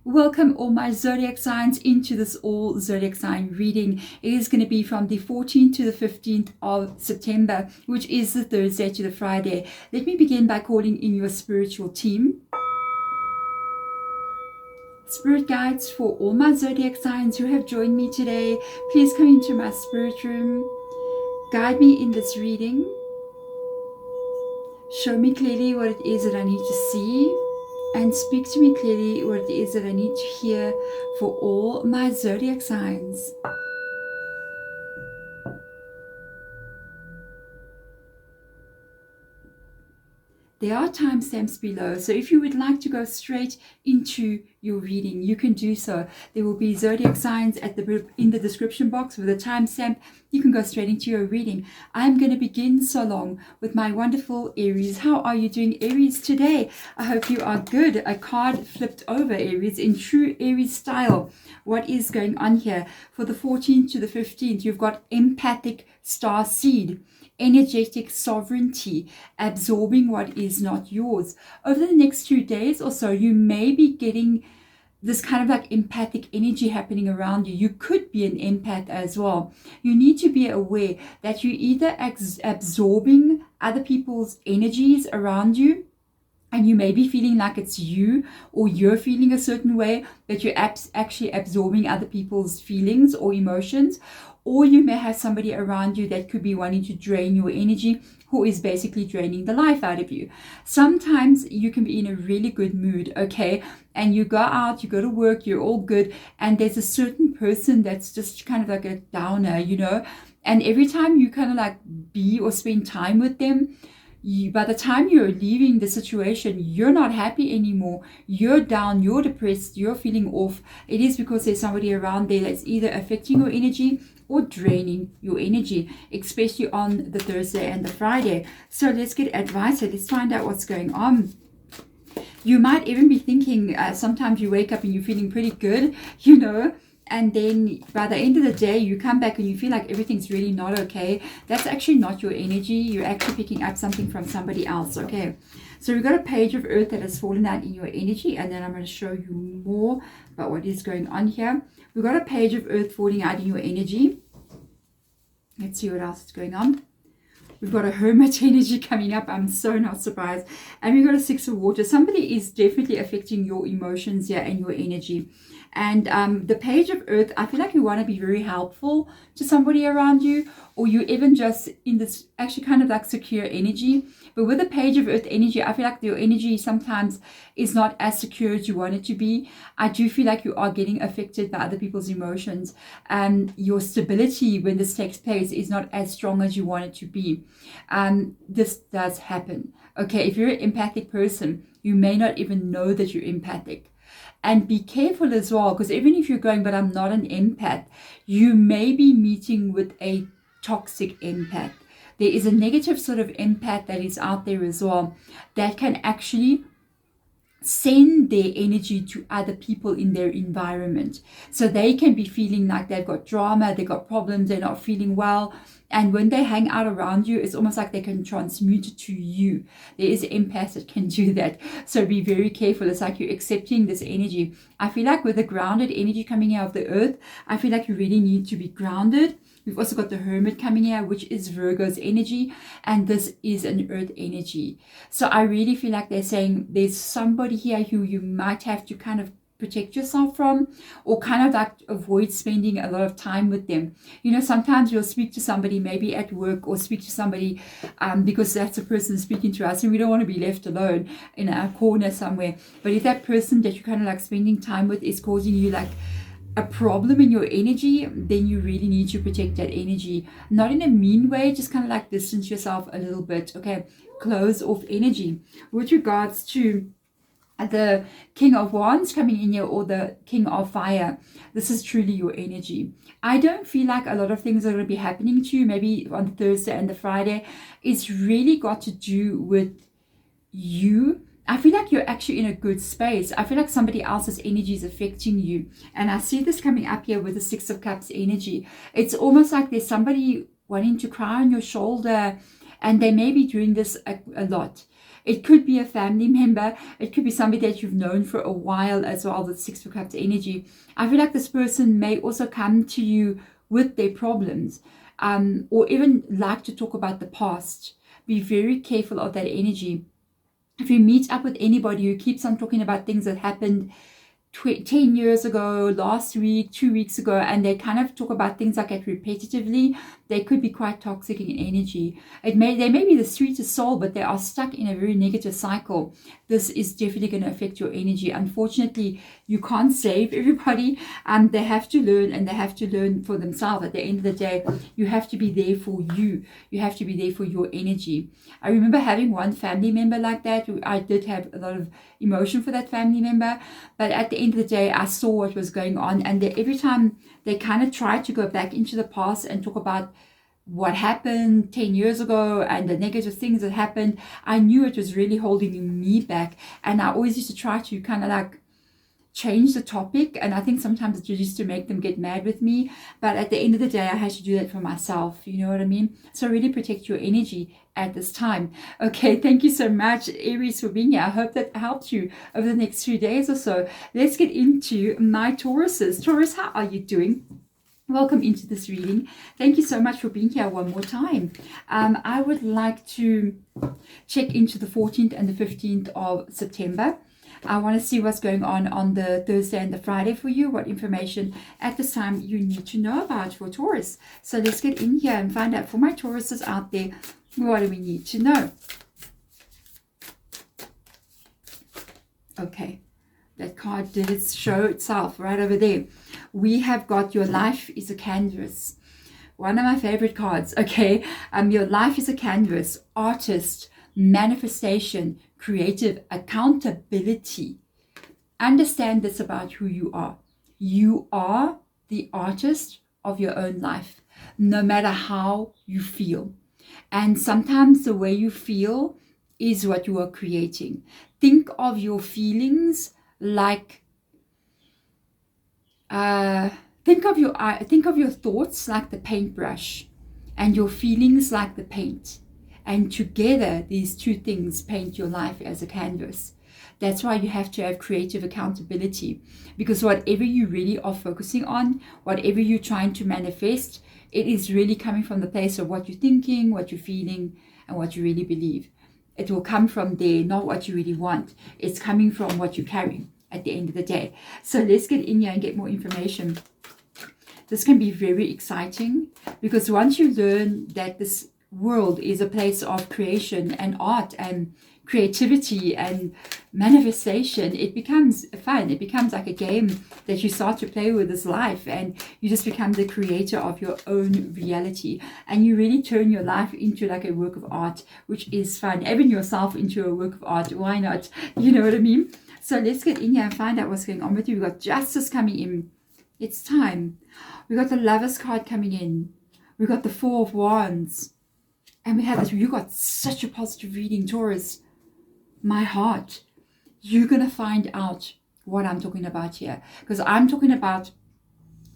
Welcome all my zodiac signs into this all zodiac sign reading. It is going to be from the 14th to the 15th of September, which is the Thursday to the Friday. Let me begin by calling in your spiritual team. Spirit guides for all my zodiac signs who have joined me today, please come into my spirit room. Guide me in this reading. Show me clearly what it is that I need to see. And speak to me clearly what it is that I need to hear for all my zodiac signs. There are timestamps below, so if you would like to go straight into your reading, you can do so. There will be zodiac signs in the description box with a timestamp. You can go straight into your reading. I'm going to begin so long with my wonderful Aries. How are you doing, Aries, today? I hope you are good. A card flipped over, Aries, in true Aries style. What is going on here? For the 14th to the 15th, you've got empathic star seed. Energetic sovereignty, absorbing what is not yours. Over the next 2 days or so, you may be getting this kind of like empathic energy happening around you. You could be an empath as well. You need to be aware that you're either absorbing other people's energies around you, and you may be feeling like it's you, or you're feeling a certain way, that you're actually absorbing other people's feelings or emotions. Or you may have somebody around you that could be wanting to drain your energy, who is basically draining the life out of you. Sometimes you can be in a really good mood, okay? And you go out, you go to work, you're all good. And there's a certain person that's just kind of like a downer, you know? And every time you kind of like be or spend time with them, by the time you're leaving the situation, you're not happy anymore. You're down, you're depressed, you're feeling off. It is because there's somebody around there that's either affecting your energy or draining your energy, especially on the Thursday and the Friday. So let's get advice. Let's find out what's going on. You might even be thinking, sometimes you wake up and you're feeling pretty good, you know, and then by the end of the day, you come back and you feel like everything's really not okay. That's actually not your energy. You're actually picking up something from somebody else, okay? So we've got a page of earth that has fallen out in your energy, and then I'm going to show you more about what is going on here. We've got a page of earth falling out in your energy. Let's see what else is going on. We've got a hermit energy coming up. I'm so not surprised. And we've got a 6 of water. Somebody is definitely affecting your emotions here and your energy. And the page of earth, I feel like you want to be very helpful to somebody around you, or you even just in this actually kind of like secure energy. But with the page of earth energy, I feel like your energy sometimes is not as secure as you want it to be. I do feel like you are getting affected by other people's emotions. Your stability when this takes place is not as strong as you want it to be. This does happen. Okay, if you're an empathic person, you may not even know that you're empathic. And be careful as well, because even if you're going, but I'm not an empath, you may be meeting with a toxic empath. There is a negative sort of empath that is out there as well that can actually send their energy to other people in their environment. So they can be feeling like they've got drama, they've got problems, they're not feeling well. And when they hang out around you, it's almost like they can transmute it to you. There is empaths that can do that. So be very careful. It's like you're accepting this energy. I feel like with the grounded energy coming out of the earth, I feel like you really need to be grounded. We've also got the hermit coming here, which is Virgo's energy. And this is an earth energy. So I really feel like they're saying there's somebody here who you might have to kind of protect yourself from, or kind of like avoid spending a lot of time with them. You know, sometimes you'll speak to somebody maybe at work, or speak to somebody because that's a person speaking to us, and we don't want to be left alone in a corner somewhere. But if that person that you're kind of like spending time with is causing you like a problem in your energy, then you really need to protect that energy. Not in a mean way, just kind of like distance yourself a little bit, okay? Close off energy. With regards to the King of Wands coming in here, or the King of Fire, this is truly your energy. I don't feel like a lot of things are going to be happening to you maybe on the Thursday and the Friday. It's really got to do with you. I feel like you're actually in a good space. I feel like somebody else's energy is affecting you. And I see this coming up here with the 6 of Cups energy. It's almost like there's somebody wanting to cry on your shoulder, and they may be doing this a lot. It could be a family member. It could be somebody that you've known for a while as well, with 6 of Cups energy. I feel like this person may also come to you with their problems, or even like to talk about the past. Be very careful of that energy. If you meet up with anybody who keeps on talking about things that happened 10 years ago, last week, 2 weeks ago, and they kind of talk about things like that repetitively, they could be quite toxic in energy. They may be the sweetest soul, but they are stuck in a very negative cycle. This is definitely going to affect your energy. Unfortunately, you can't save everybody. They have to learn, and they have to learn for themselves. At the end of the day, you have to be there for you. You have to be there for your energy. I remember having one family member like that. I did have a lot of emotion for that family member, but at the end of the day, I saw what was going on, and every time they kind of tried to go back into the past and talk about what happened 10 years ago and the negative things that happened, I knew it was really holding me back. And I always used to try to kind of like change the topic, and I think sometimes it used to make them get mad with me, but at the end of the day, I had to do that for myself. You know what I mean? So really protect your energy at this time. Okay, thank you so much, Aries, for being here. I hope that helped you over the next 3 days or so. Let's get into my Tauruses. Taurus, how are you doing? Welcome into this reading. Thank you so much for being here one more time. I would like to check into the 14th and the 15th of September. I want to see what's going on the Thursday and the Friday for you, what information at this time you need to know about for Taurus. So let's get in here and find out for my Tauruses out there, what do we need to know? Okay, that card did it show itself right over there. We have got your life is a canvas. One of my favorite cards. Okay, your life is a canvas. Artist, manifestation, creative, accountability. Understand this about who you are. You are the artist of your own life, no matter how you feel. And sometimes the way you feel is what you are creating. Think of your feelings like think of your thoughts like the paintbrush, and your feelings like the paint. And together, these two things paint your life as a canvas. That's why you have to have creative accountability, because whatever you really are focusing on, whatever you're trying to manifest, it is really coming from the place of what you're thinking, what you're feeling, and what you really believe. It will come from there, not what you really want. It's coming from what you're carrying at the end of the day. So let's get in here and get more information. This can be very exciting, because once you learn that this world is a place of creation and art and creativity and manifestation, it becomes fun. It becomes like a game that you start to play with this life, and you just become the creator of your own reality, and you really turn your life into like a work of art, which is fun. Even yourself into a work of art. Why not? You know what I mean? So let's get in here and find out what's going on with you. We've got Justice coming in. It's time. We got the Lovers card coming in. We got the Four of Wands. And we have this. You got such a positive reading, Taurus. My heart. You're going to find out what I'm talking about here. Because I'm talking about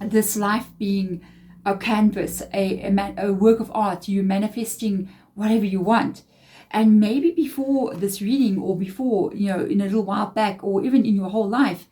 this life being a canvas, a work of art. You manifesting whatever you want. And maybe before this reading, or before, you know, in a little while back, or even in your whole life,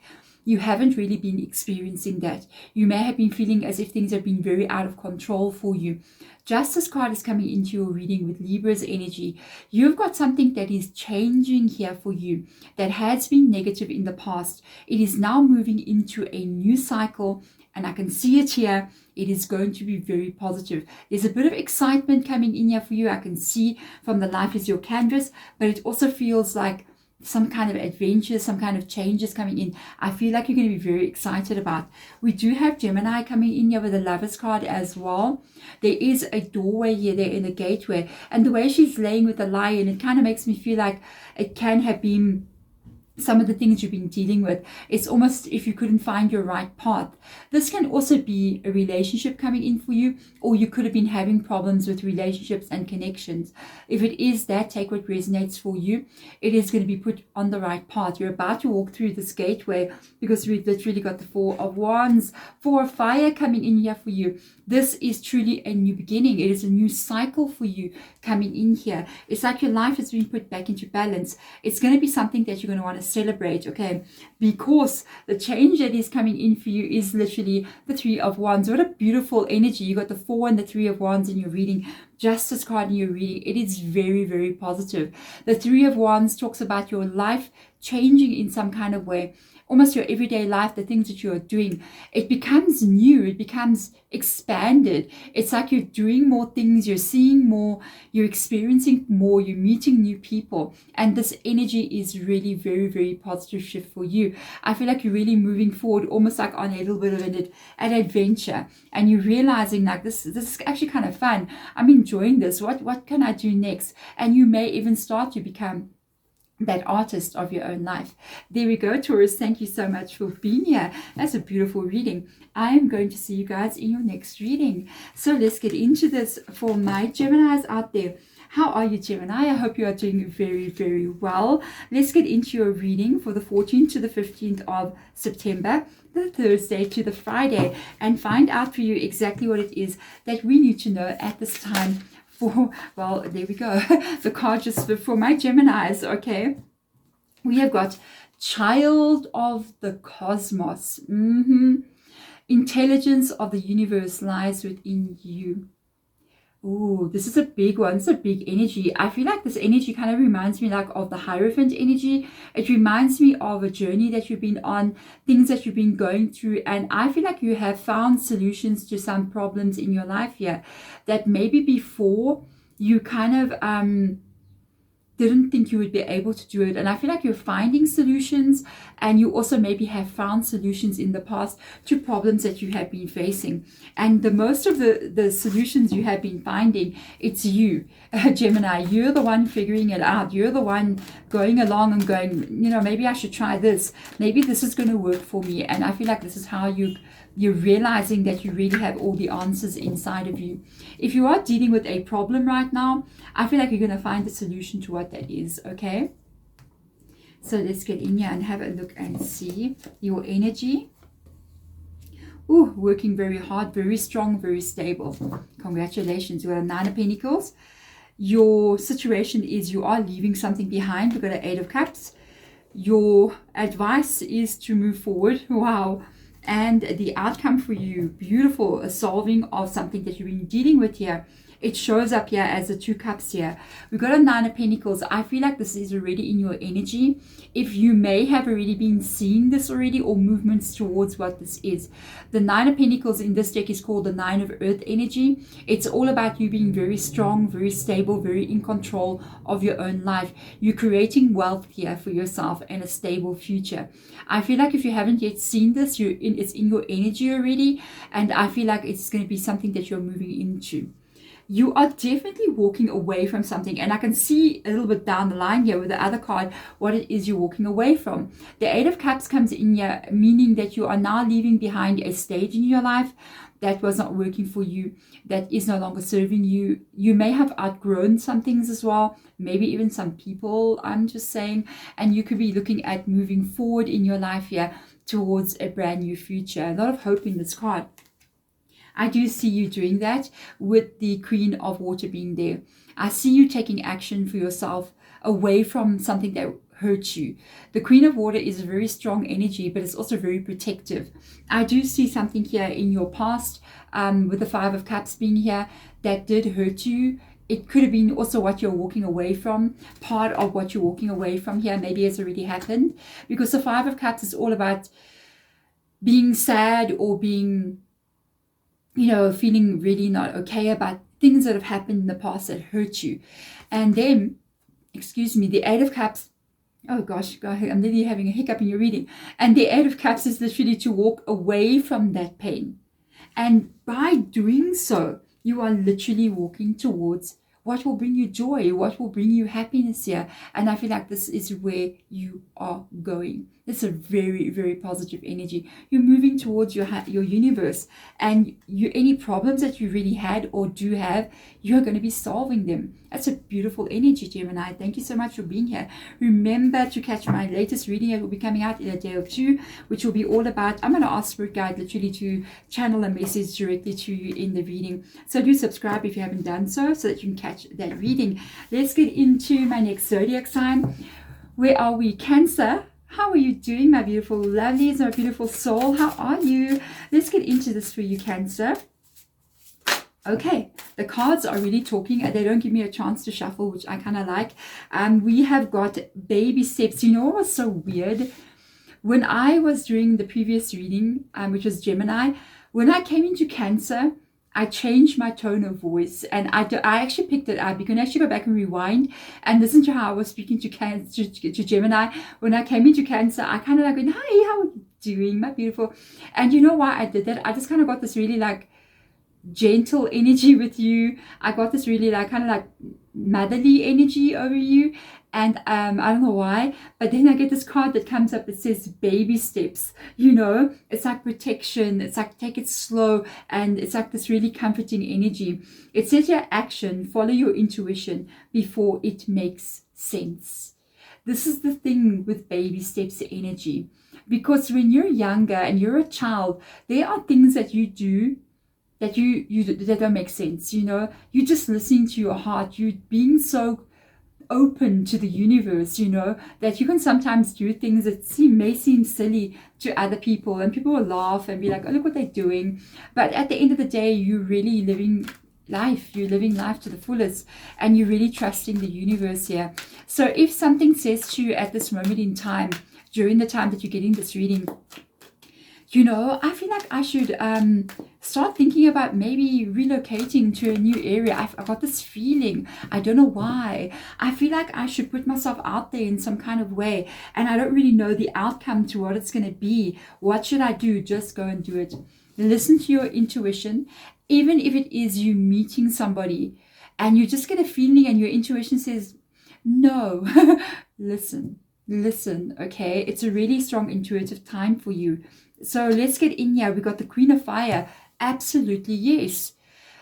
you haven't really been experiencing that. You may have been feeling as if things have been very out of control for you. Justice card is coming into your reading with Libra's energy. You've got something that is changing here for you that has been negative in the past. It is now moving into a new cycle, and I can see it here. It is going to be very positive. There's a bit of excitement coming in here for you. I can see from the life is your canvas, but it also feels like some kind of adventure, some kind of changes coming in. I feel like you're going to be very excited about. We do have Gemini coming in here with the Lovers card as well. There is a doorway here, there in the gateway, and the way she's laying with the Lion, it kind of makes me feel like it can have been some of the things you've been dealing with. It's almost if you couldn't find your right path. This can also be a relationship coming in for you, or you could have been having problems with relationships and connections. If it is that, take what resonates for you. It is going to be put on the right path. You're about to walk through this gateway, because we've literally got the Four of Wands, Four of Fire coming in here for you. This is truly a new beginning. It is a new cycle for you coming in here. It's like your life has been put back into balance. It's going to be something that you're going to want to celebrate, okay? Because the change that is coming in for you is literally the Three of Wands. What a beautiful energy. You got the Four and the Three of Wands in your reading. Justice card in your reading. It is very, very positive. The Three of Wands talks about your life changing in some kind of way. Almost your everyday life, the things that you are doing, it becomes new, it becomes expanded. It's like you're doing more things, you're seeing more, you're experiencing more, you're meeting new people. And this energy is really very, very positive shift for you. I feel like you're really moving forward, almost like on a little bit of an adventure. And you're realizing like this is actually kind of fun. I'm enjoying this. What can I do next? And you may even start to become that artist of your own life. There we go, Taurus. Thank you so much for being here. That's a beautiful reading. I am going to see you guys in your next reading. So let's get into this for my Geminis out there. How are you, Gemini? I hope you are doing very, very well. Let's get into your reading for the 14th to the 15th of September, the Thursday to the Friday, and find out for you exactly what it is that we need to know at this time. Well, there we go. The card just for my Geminis, okay? We have got Child of the Cosmos. Intelligence of the universe lies within you. Ooh, this is a big one. It's a big energy. I feel like this energy kind of reminds me like of the Hierophant energy. It reminds me of a journey that you've been on, things that you've been going through. And I feel like you have found solutions to some problems in your life here that maybe before you kind of didn't think you would be able to do it. And I feel like you're finding solutions, and you also maybe have found solutions in the past to problems that you have been facing. And the most of the solutions you have been finding, it's you, Gemini. You're the one figuring it out. You're the one going along and going, you know, maybe I should try this. Maybe this is going to work for me. And I feel like this is how you're realizing that you really have all the answers inside of you. If you are dealing with a problem right now, I feel like you're going to find the solution to what that is, okay? So let's get in here and have a look and see your energy. Ooh, working very hard, very strong, very stable. Congratulations. You got a Nine of Pentacles. Your situation is you are leaving something behind. We've got an Eight of Cups. Your advice is to move forward. Wow. And the outcome for you, beautiful, a solving of something that you've been dealing with here. It shows up here as the Two Cups here. We've got a Nine of Pentacles. I feel like this is already in your energy. If you may have already been seeing this already, or movements towards what this is. The Nine of Pentacles in this deck is called the Nine of Earth energy. It's all about you being very strong, very stable, very in control of your own life. You're creating wealth here for yourself and a stable future. I feel like if you haven't yet seen this, it's in your energy already. And I feel like it's going to be something that you're moving into. You are definitely walking away from something, and I can see a little bit down the line here with the other card what it is you're walking away from. The Eight of Cups comes in here, meaning that you are now leaving behind a stage in your life that was not working for you, that is no longer serving you. You may have outgrown some things as well, maybe even some people, I'm just saying, and you could be looking at moving forward in your life here towards a brand new future. A lot of hope in this card. I do see you doing that with the Queen of Water being there. I see you taking action for yourself away from something that hurts you. The Queen of Water is a very strong energy, but it's also very protective. I do see something here in your past with the Five of Cups being here that did hurt you. It could have been also what you're walking away from. Part of what you're walking away from here maybe has already happened, because the Five of Cups is all about being sad or being, you know, feeling really not okay about things that have happened in the past that hurt you. And then, excuse me, the Eight of Cups, oh gosh, I'm literally having a hiccup in your reading. And the Eight of Cups is literally to walk away from that pain. And by doing so, you are literally walking towards what will bring you joy, what will bring you happiness here. And I feel like this is where you are going. It's a very, very positive energy. You're moving towards your universe, and any problems that you really had or do have, you're going to be solving them. That's a beautiful energy, Gemini. Thank you so much for being here. Remember to catch my latest reading. It will be coming out in a day or two, which will be all about, I'm going to ask Spirit Guide literally to channel a message directly to you in the reading. So do subscribe if you haven't done so that you can catch that reading. Let's get into my next zodiac sign. Where are we? Cancer. How are you doing, my beautiful lovelies, my beautiful soul? How are you? Let's get into this for you, Cancer. Okay, the cards are really talking. They don't give me a chance to shuffle, which I kind of like. We have got baby steps. You know what was so weird? When I was doing the previous reading, which was Gemini, when I came into Cancer, I changed my tone of voice, and I actually picked it up. You can actually go back and rewind and listen to how I was speaking to Gemini. When I came into Cancer, I kind of like went, hi, how are you doing, my beautiful? And you know why I did that? I just kind of got this really like gentle energy with you. I got this really like kind of like motherly energy over you. And I don't know why, but then I get this card that comes up that says baby steps. You know, it's like protection. It's like take it slow, and it's like this really comforting energy. It says your action, follow your intuition before it makes sense. This is the thing with baby steps energy, because when you're younger and you're a child, there are things that you do that that don't make sense. You know, you're just listening to your heart. You're being so open to the universe, you know, that you can sometimes do things that may seem silly to other people, and people will laugh and be like, oh, look what they're doing. But at the end of the day, you're really living life. You're living life to the fullest, and you're really trusting the universe here. So if something says to you at this moment in time, during the time that you're getting this reading, you know, I feel like I should start thinking about maybe relocating to a new area. I've got this feeling. I don't know why. I feel like I should put myself out there in some kind of way. And I don't really know the outcome to what it's going to be. What should I do? Just go and do it. Listen to your intuition. Even if it is you meeting somebody and you just get a feeling and your intuition says, no, listen, okay? It's a really strong intuitive time for you. So let's get in here. We got the Queen of Fire. Absolutely, yes.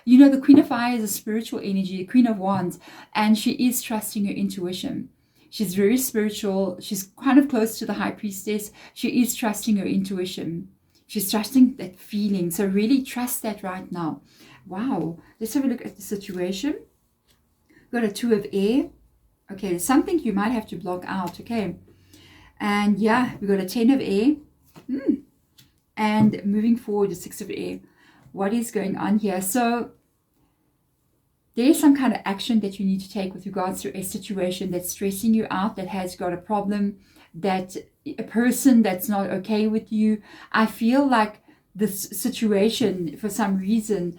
You know, the Queen of Fire is a spiritual energy, the Queen of Wands, and she is trusting her intuition. She's very spiritual. She's kind of close to the High Priestess. She is trusting her intuition. She's trusting that feeling. So really trust that right now. Wow. Let's have a look at the situation. We've got a Two of Air. Okay, there's something you might have to block out. Okay. And yeah, we've got a Ten of Air. And moving forward, the Six of Air. What is going on here? So there's some kind of action that you need to take with regards to a situation that's stressing you out, that has got a problem, that a person that's not okay with you. I feel like this situation, for some reason,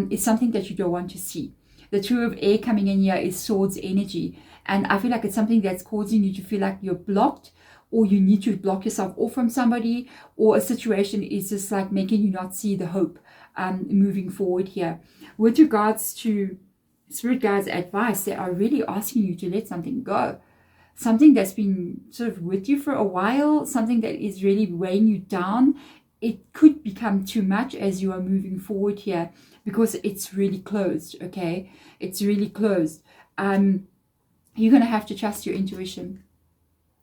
is something that you don't want to see. The Two of Air coming in here is Swords energy. And I feel like it's something that's causing you to feel like you're blocked, or you need to block yourself off from somebody, or a situation is just like making you not see the hope moving forward here. With regards to Spirit Guides' advice, they are really asking you to let something go. Something that's been sort of with you for a while, something that is really weighing you down. It could become too much as you are moving forward here, because it's really closed, okay? It's really closed. You're going to have to trust your intuition.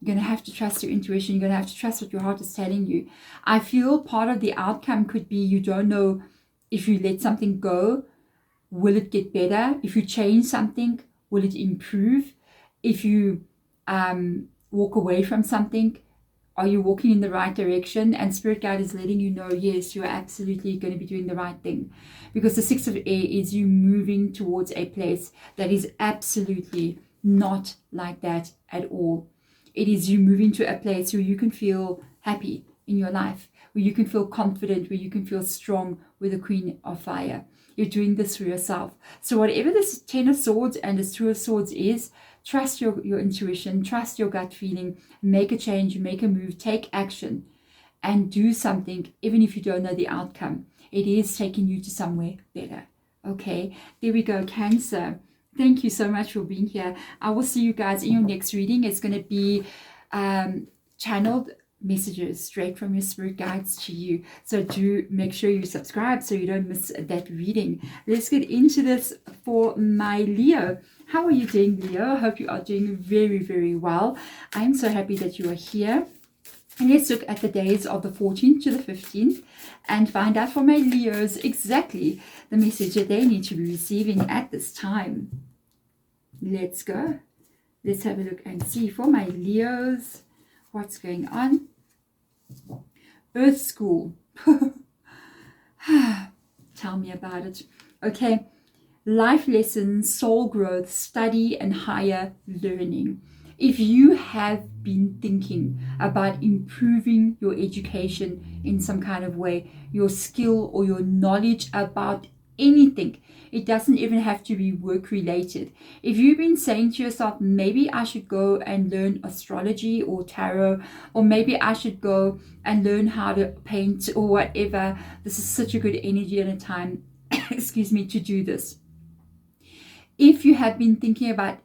You're going to have to trust your intuition. You're going to have to trust what your heart is telling you. I feel part of the outcome could be you don't know if you let something go, will it get better? If you change something, will it improve? If you walk away from something, are you walking in the right direction? And Spirit Guide is letting you know, yes, you are absolutely going to be doing the right thing. Because the Six of Air is you moving towards a place that is absolutely not like that at all. It is you moving to a place where you can feel happy in your life, where you can feel confident, where you can feel strong with the Queen of Fire. You're doing this for yourself. So whatever this Ten of Swords and this Two of Swords is, trust your intuition, trust your gut feeling, make a change, make a move, take action, and do something, even if you don't know the outcome. It is taking you to somewhere better. Okay, there we go, Cancer. Thank you so much for being here. I will see you guys in your next reading. It's going to be channeled messages straight from your spirit guides to you. So do make sure you subscribe so you don't miss that reading. Let's get into this for my Leo. How are you doing, Leo? I hope you are doing very, very well. I'm so happy that you are here. And let's look at the days of the 14th to the 15th and find out for my Leos exactly the message that they need to be receiving at this time. Let's go. Let's have a look and see for my Leos what's going on. Earth School. Tell me about it. Okay. Life lessons, soul growth, study, and higher learning. If you have been thinking about improving your education in some kind of way, your skill or your knowledge about anything, it doesn't even have to be work related. If you've been saying to yourself, maybe I should go and learn astrology or tarot, or maybe I should go and learn how to paint or whatever, this is such a good energy and a time, excuse me, to do this. If you have been thinking about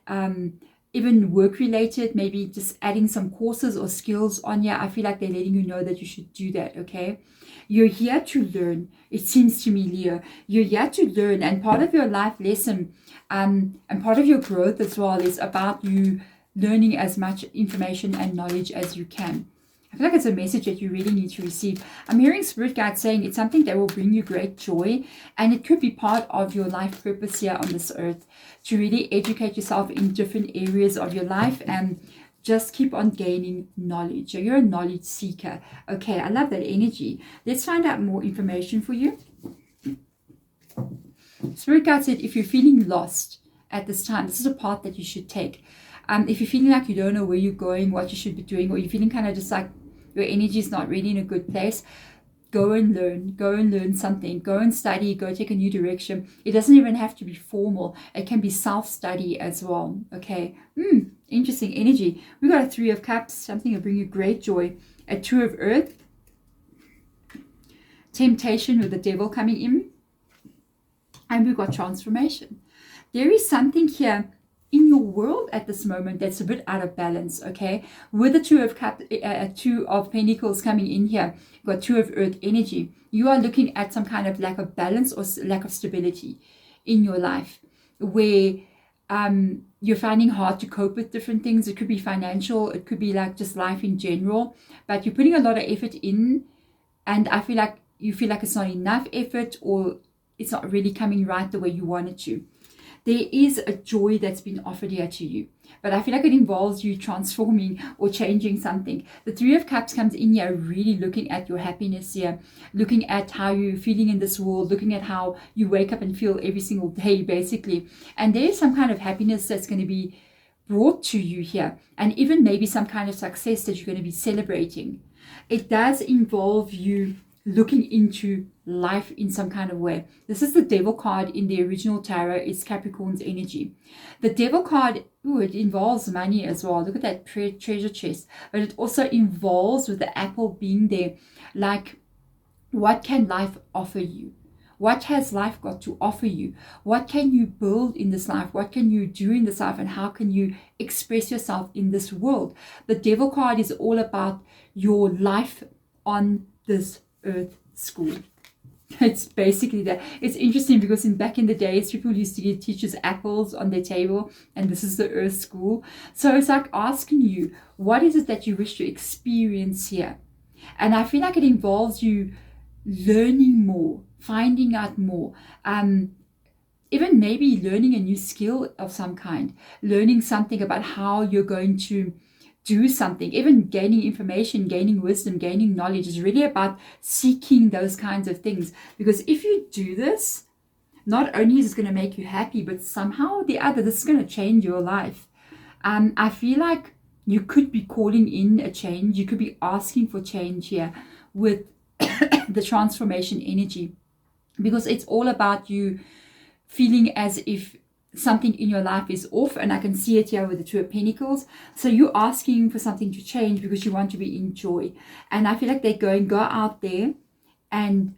even work related, maybe just adding some courses or skills on here, I feel like they're letting you know that you should do that. Okay, you're here to learn. It seems to me, Leo, you're here to learn, and part of your life lesson and part of your growth as well is about you learning as much information and knowledge as you can. I feel like it's a message that you really need to receive. I'm hearing spirit guides saying it's something that will bring you great joy, and it could be part of your life purpose here on this earth, to really educate yourself in different areas of your life and just keep on gaining knowledge. So you're a knowledge seeker. Okay, I love that energy. Let's find out more information for you. Spirit guide said if you're feeling lost at this time, this is a path that you should take. If you're feeling like you don't know where you're going, what you should be doing, or you're feeling kind of just like your energy is not really in a good place, go and learn something, go and study, go take a new direction. It doesn't even have to be formal. It can be self-study as well. Okay, interesting energy. We got a 3 of Cups, something will bring you great joy. A 2 of Earth, temptation with the devil coming in, and we've got transformation. There is something here in your world at this moment that's a bit out of balance. Okay, with the 2 of Cups, 2 of Pentacles coming in here, you've got 2 of Earth energy. You are looking at some kind of lack of balance or lack of stability in your life, where you're finding hard to cope with different things. It could be financial, it could be like just life in general, but you're putting a lot of effort in, and I feel like you feel like it's not enough effort, or it's not really coming right the way you want it to. There is a joy that's been offered here to you, but I feel like it involves you transforming or changing something. The 3 of Cups comes in here really looking at your happiness here, looking at how you're feeling in this world, looking at how you wake up and feel every single day, basically. And there's some kind of happiness that's going to be brought to you here, and even maybe some kind of success that you're going to be celebrating. It does involve you looking into life in some kind of way. This is the Devil card in the original tarot. It's Capricorn's energy. The Devil card, it involves money as well. Look at that treasure chest. But it also involves, with the apple being there, like, what can life offer you? What has life got to offer you? What can you build in this life? What can you do in this life? And how can you express yourself in this world? The Devil card is all about your life on this Earth School. It's basically that. It's interesting because back in the days, people used to give teachers apples on their table, and this is the Earth School. So it's like asking you, what is it that you wish to experience here? And I feel like it involves you learning more, finding out more, even maybe learning a new skill of some kind, learning something about how you're going to do something, even gaining information, gaining wisdom, gaining knowledge is really about seeking those kinds of things. Because if you do this, not only is it going to make you happy, but somehow or the other, this is going to change your life. I feel like you could be calling in a change. You could be asking for change here with the transformation energy, because it's all about you feeling as if something in your life is off, and I can see it here with the 2 of Pentacles. So you're asking for something to change because you want to be in joy. And I feel like they're going, go out there and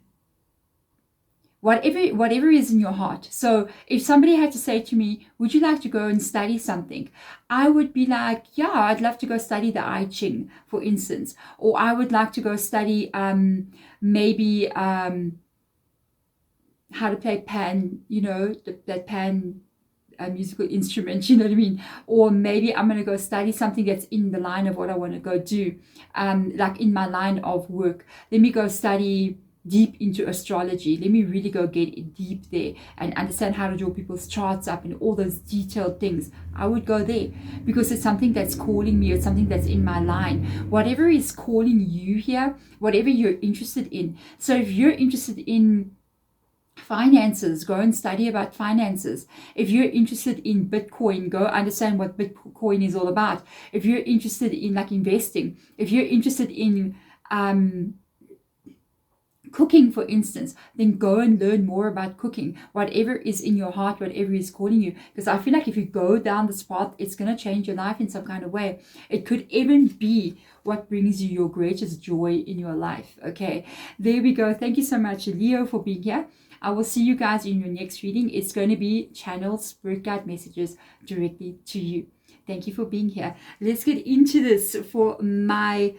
whatever is in your heart. So if somebody had to say to me, would you like to go and study something? I would be like, yeah, I'd love to go study the I Ching, for instance. Or I would like to go study maybe how to play pan, you know, that pan musical instrument, you know what I mean? Or maybe I'm going to go study something that's in the line of what I want to go do, like in my line of work. Let me go study deep into astrology. Let me really go get deep there and understand how to draw people's charts up and all those detailed things. I would go there because it's something that's calling me. It's something that's in my line. Whatever is calling you here, whatever you're interested in. So if you're interested in finances, go and study about finances. If you're interested in Bitcoin, go understand what Bitcoin is all about. If you're interested in like investing, if you're interested in cooking, for instance, then go and learn more about cooking. Whatever is in your heart, whatever is calling you. Because I feel like if you go down this path, it's going to change your life in some kind of way. It could even be what brings you your greatest joy in your life. Okay, there we go. Thank you so much, Leo, for being here. I will see you guys in your next reading. It's going to be channel spirit guide messages directly to you. Thank you for being here. Let's get into this for my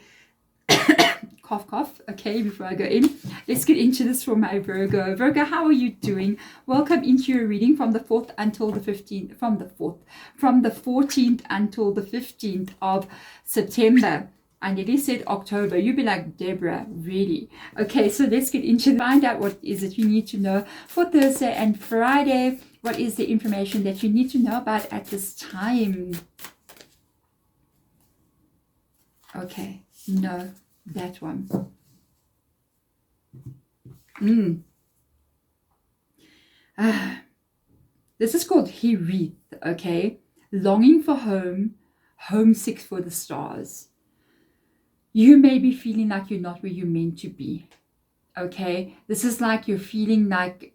cough, okay, before I go in. Let's get into this for my Virgo. Virgo, how are you doing? Welcome into your reading from the 4th until the 15th, from the 14th until the 15th of September. I nearly said October. You'd be like, Deborah, really? Okay, so let's get into find out what is it you need to know for Thursday and Friday. What is the information that you need to know about at this time? Okay, no, that one. This is called Hirith, okay? Longing for home, homesick for the stars. You may be feeling like you're not where you're meant to be, okay? This is like you're feeling like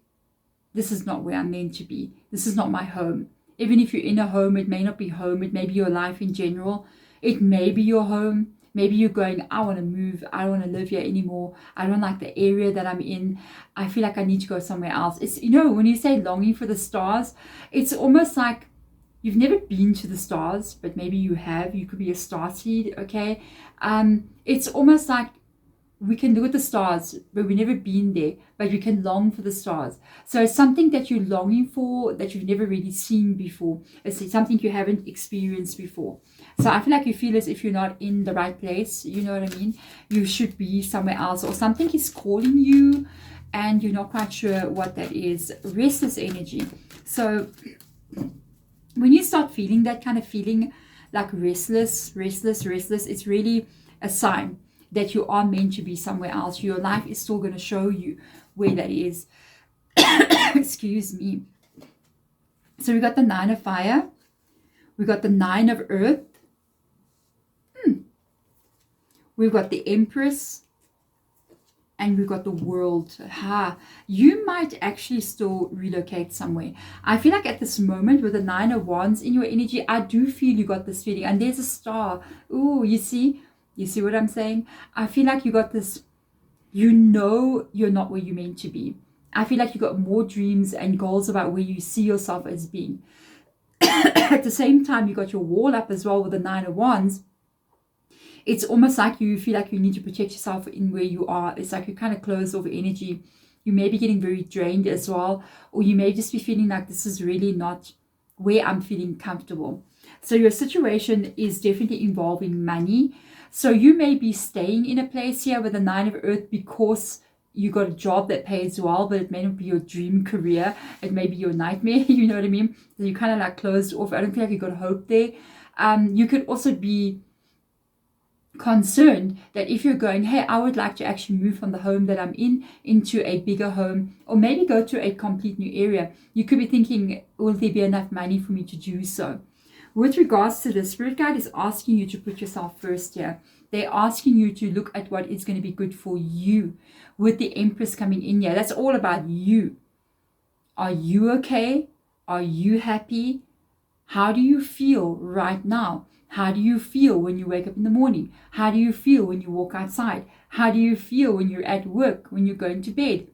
this is not where I'm meant to be. This is not my home. Even if you're in a home, it may not be home. It may be your life in general. It may be your home. Maybe you're going, I want to move. I don't want to live here anymore. I don't like the area that I'm in. I feel like I need to go somewhere else. It's, you know, when you say longing for the stars, it's almost like you've never been to the stars, but maybe you have. You could be a star seed, okay? It's almost like we can look at the stars, but we've never been there, but we can long for the stars. So it's something that you're longing for that you've never really seen before. It's something you haven't experienced before. So I feel like you feel as if you're not in the right place. You know what I mean? You should be somewhere else, or something is calling you and you're not quite sure what that is. Restless energy. So when you start feeling that kind of feeling, like restless, it's really a sign that you are meant to be somewhere else. Your life is still going to show you where that is. Excuse me. So we got the 9 of fire. We got the 9 of earth. We've got the Empress. And we've got the World. You might actually still relocate somewhere. I feel like at this moment with the 9 of wands in your energy, I do feel you got this feeling. And there's a star. Oh, you see what I'm saying? I feel like you got this, you know you're not where you're meant to be. I feel like you got more dreams and goals about where you see yourself as being. At the same time, you got your wall up as well with the 9 of wands. It's almost like you feel like you need to protect yourself in where you are. It's like you're kind of closed off energy. You may be getting very drained as well. Or you may just be feeling like this is really not where I'm feeling comfortable. So your situation is definitely involving money. So you may be staying in a place here with the 9 of earth because you got a job that pays well, but it may not be your dream career. It may be your nightmare. You know what I mean? So you kind of like closed off. I don't feel like you got hope there. You could also be concerned that if you're going, hey, I would like to actually move from the home that I'm in into a bigger home, or maybe go to a complete new area. You could be thinking, will there be enough money for me to do so? With regards to the spirit guide is asking you to put yourself first here. They're asking you to look at what is going to be good for you. With the Empress coming in here, that's all about you. Are you okay? Are you happy? How do you feel right now? How do you feel when you wake up in the morning? How do you feel when you walk outside? How do you feel when you're at work, when you're going to bed?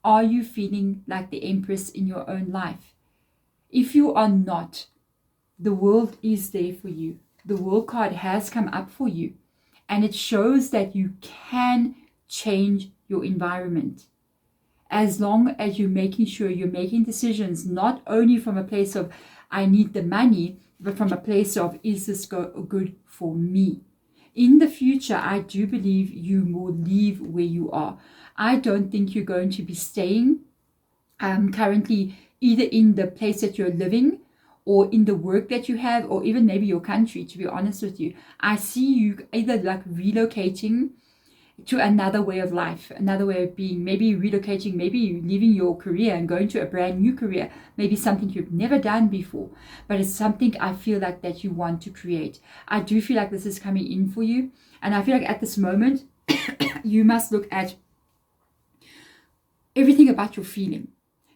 Are you feeling like the Empress in your own life? If you are not, the world is there for you. The World card has come up for you, and it shows that you can change your environment. As long as you're making sure you're making decisions, not only from a place of, I need the money, but from a place of, is this good for me? In the future, I do believe you will leave where you are. I don't think you're going to be staying currently either in the place that you're living or in the work that you have, or even maybe your country, to be honest with you. I see you either like relocating to another way of life, another way of being, maybe relocating, maybe leaving your career and going to a brand new career, maybe something you've never done before, but it's something I feel like that you want to create. I do feel like this is coming in for you, and I feel like at this moment you must look at everything about your feeling.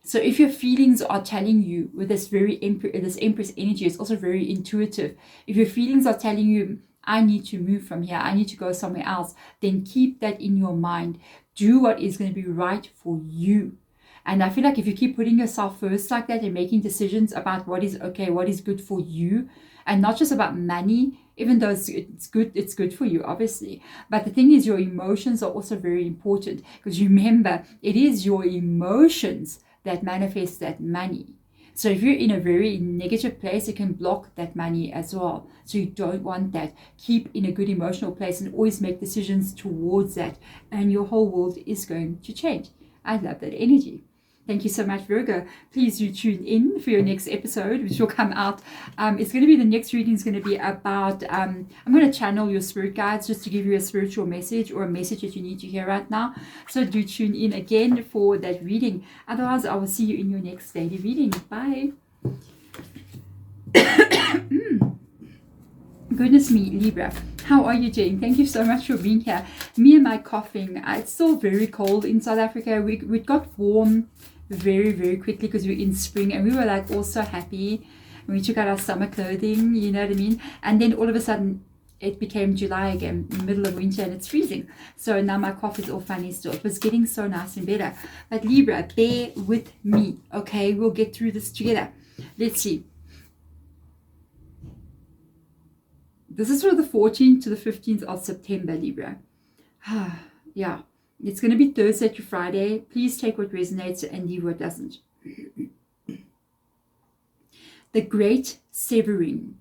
So if your feelings are telling you with this this Empress energy, it's also very intuitive. If your feelings are telling you, I need to move from here, I need to go somewhere else, then keep that in your mind. Do what is going to be right for you. And I feel like if you keep putting yourself first like that and making decisions about what is okay, what is good for you, and not just about money, even though it's good for you, obviously. But the thing is, your emotions are also very important, because remember, it is your emotions that manifest that money. So if you're in a very negative place, it can block that money as well. So you don't want that. Keep in a good emotional place and always make decisions towards that, and your whole world is going to change. I love that energy. Thank you so much, Virgo. Please do tune in for your next episode, which will come out. It's going to be, the next reading is going to be about, I'm going to channel your spirit guides just to give you a spiritual message, or a message that you need to hear right now. So do tune in again for that reading. Otherwise, I will see you in your next daily reading. Bye. Goodness me, Libra. How are you doing? Thank you so much for being here. Me and my coughing. It's still very cold in South Africa. We got warm very, very quickly because we're in spring, and we were like all so happy when we took out our summer clothing, you know what I mean? And then all of a sudden it became July again, in the middle of winter, and it's freezing. So now my cough is all funny still. It was getting so nice and better. But Libra, bear with me, okay? We'll get through this together. Let's see. This is from the 14th to the 15th of September, Libra. Yeah, it's going to be Thursday to Friday. Please take what resonates and leave what doesn't. The Great Severing.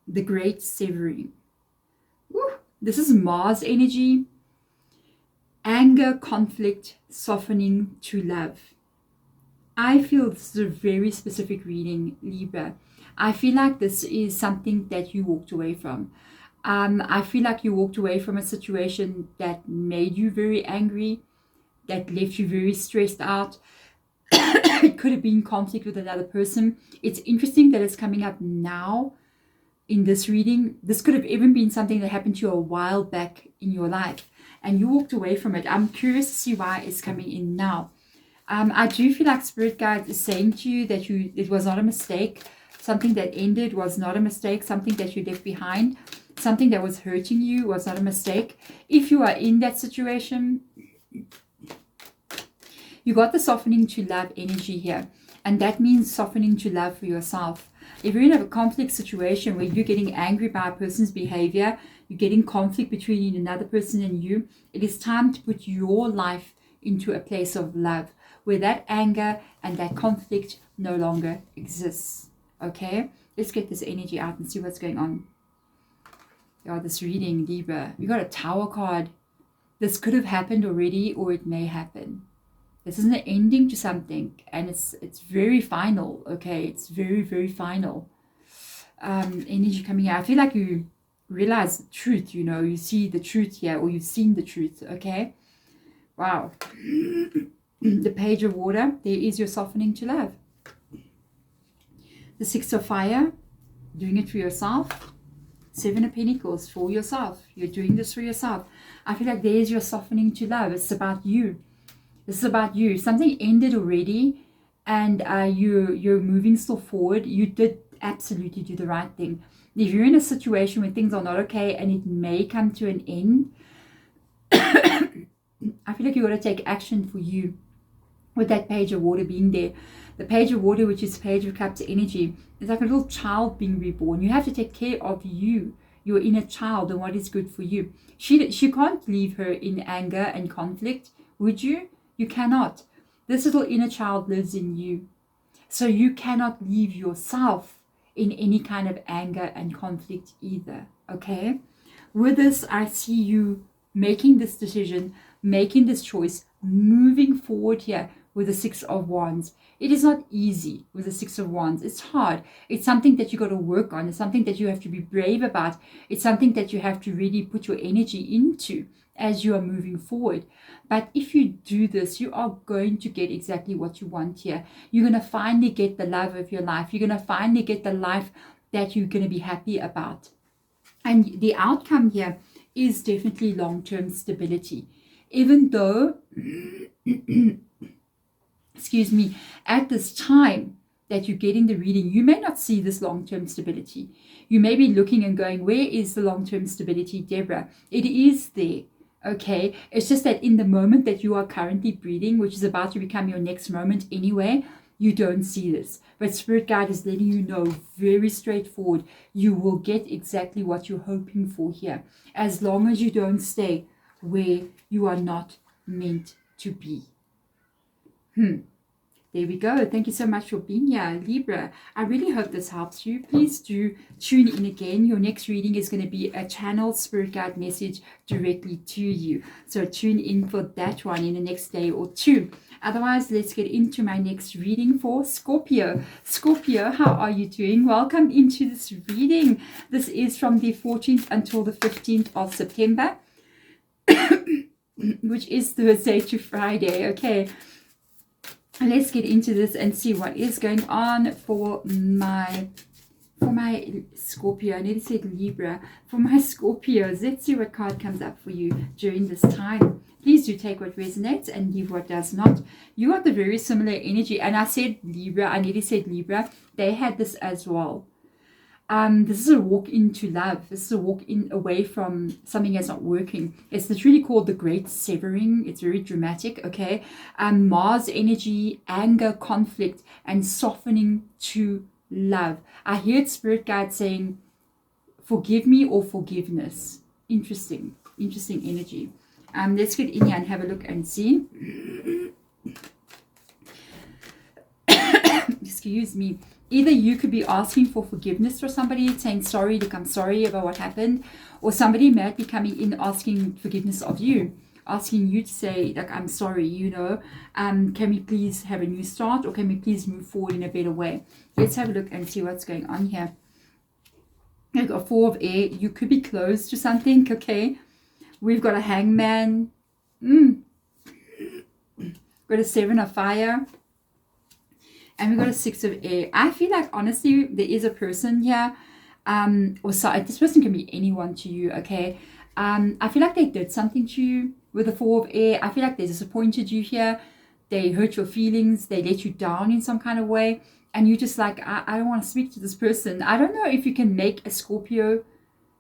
The Great Severing. Woo. This is Mars energy. Anger, conflict, softening to love. I feel this is a very specific reading, Libra. I feel like this is something that you walked away from. I feel like you walked away from a situation that made you very angry, that left you very stressed out. It could have been conflict with another person. It's interesting that it's coming up now in this reading. This could have even been something that happened to you a while back in your life, and you walked away from it. I'm curious to see why it's coming in now. I do feel like Spirit Guide is saying to you that it was not a mistake. Something that ended was not a mistake. Something that you left behind, something that was hurting you, was not a mistake. If you are in that situation, you got the softening to love energy here. And that means softening to love for yourself. If you're in a conflict situation where you're getting angry by a person's behavior, you're getting conflict between another person and you, it is time to put your life into a place of love, where that anger and that conflict no longer exists. Okay, let's get this energy out and see what's going on. Yeah, this reading, Libra, we got a Tower card. This could have happened already, or it may happen. This is an ending to something, and it's very final. Okay, it's very, very final. Energy coming out. I feel like you realize the truth, you know, you see the truth here, or you've seen the truth. Okay, wow. The Page of Water, there is your softening to love. The Six of Fire, doing it for yourself. Seven of Pentacles, for yourself. You're doing this for yourself. I feel like there's your softening to love. It's about you. This is about you. Something ended already, and you're moving still forward. You did absolutely do the right thing. If you're in a situation where things are not okay and it may come to an end, I feel feel like you got to take action for you with that Page of Water being there. The Page of Water, which is Page of Cups energy, is like a little child being reborn. You have to take care of you, your inner child, and what is good for you. She can't leave her in anger and conflict, would you? You cannot. This little inner child lives in you. So you cannot leave yourself in any kind of anger and conflict either, okay? With this, I see you making this decision, making this choice, moving forward here with the Six of Wands. It is not easy with the Six of Wands. It's hard. It's something that you got to work on. It's something that you have to be brave about. It's something that you have to really put your energy into as you are moving forward. But if you do this, you are going to get exactly what you want here. You're going to finally get the love of your life. You're going to finally get the life that you're going to be happy about. And the outcome here is definitely long-term stability. Even though, excuse me, at this time that you're getting the reading, you may not see this long-term stability. You may be looking and going, where is the long-term stability, Deborah? It is there. Okay, it's just that in the moment that you are currently breathing, which is about to become your next moment anyway, you don't see this. But Spirit Guide is letting you know very straightforward, you will get exactly what you're hoping for here, as long as you don't stay where you are not meant to be. There we go. Thank you so much for being here, Libra. I really hope this helps you. Please do tune in again. Your next reading is going to be a channel Spirit Guide message directly to you. So tune in for that one in the next day or two. Otherwise, let's get into my next reading for Scorpio. Scorpio, how are you doing? Welcome into this reading. This is from the 14th until the 15th of September, which is Thursday to Friday. Okay. Let's get into this and see what is going on for my Scorpio. I nearly said Libra. For my Scorpios, let's see what card comes up for you during this time. Please do take what resonates and leave what does not. You got the very similar energy. And I said Libra. I nearly said Libra. They had this as well. This is a walk into love. This is a walk in away from something that's not working. It's literally called the Great Severing. It's very dramatic, okay? Mars energy, anger, conflict, and softening to love. I hear Spirit Guide saying, forgive me or forgiveness. Interesting energy. Let's get in here and have a look and see. Excuse me. Either you could be asking for forgiveness for somebody, saying sorry, like I'm sorry about what happened, or somebody might be coming in asking forgiveness of you, asking you to say, like, I'm sorry, you know, can we please have a new start, or can we please move forward in a better way? Let's have a look and see what's going on here. We've got Four of Air. You could be close to something, okay? We've got a Hangman. Got a Seven of Fire. And we've got a Six of Air. I feel like, honestly, there is a person here. Or so, this person can be anyone to you, okay? I feel like they did something to you with the Four of Air. I feel like they disappointed you here. They hurt your feelings. They let you down in some kind of way. And you're just like, I don't want to speak to this person. I don't know if you can make a Scorpio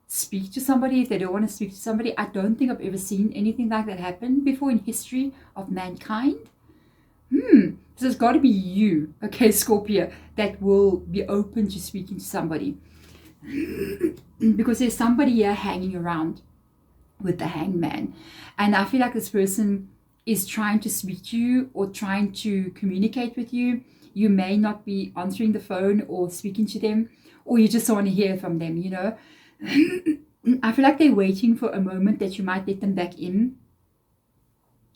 speak to somebody if they don't want to speak to somebody. I don't think I've ever seen anything like that happen before in history of mankind. So it's got to be you, okay, Scorpio, that will be open to speaking to somebody. Because there's somebody here hanging around with the Hangman. And I feel like this person is trying to speak to you or trying to communicate with you. You may not be answering the phone or speaking to them, or you just want to hear from them, you know. I feel like they're waiting for a moment that you might let them back in.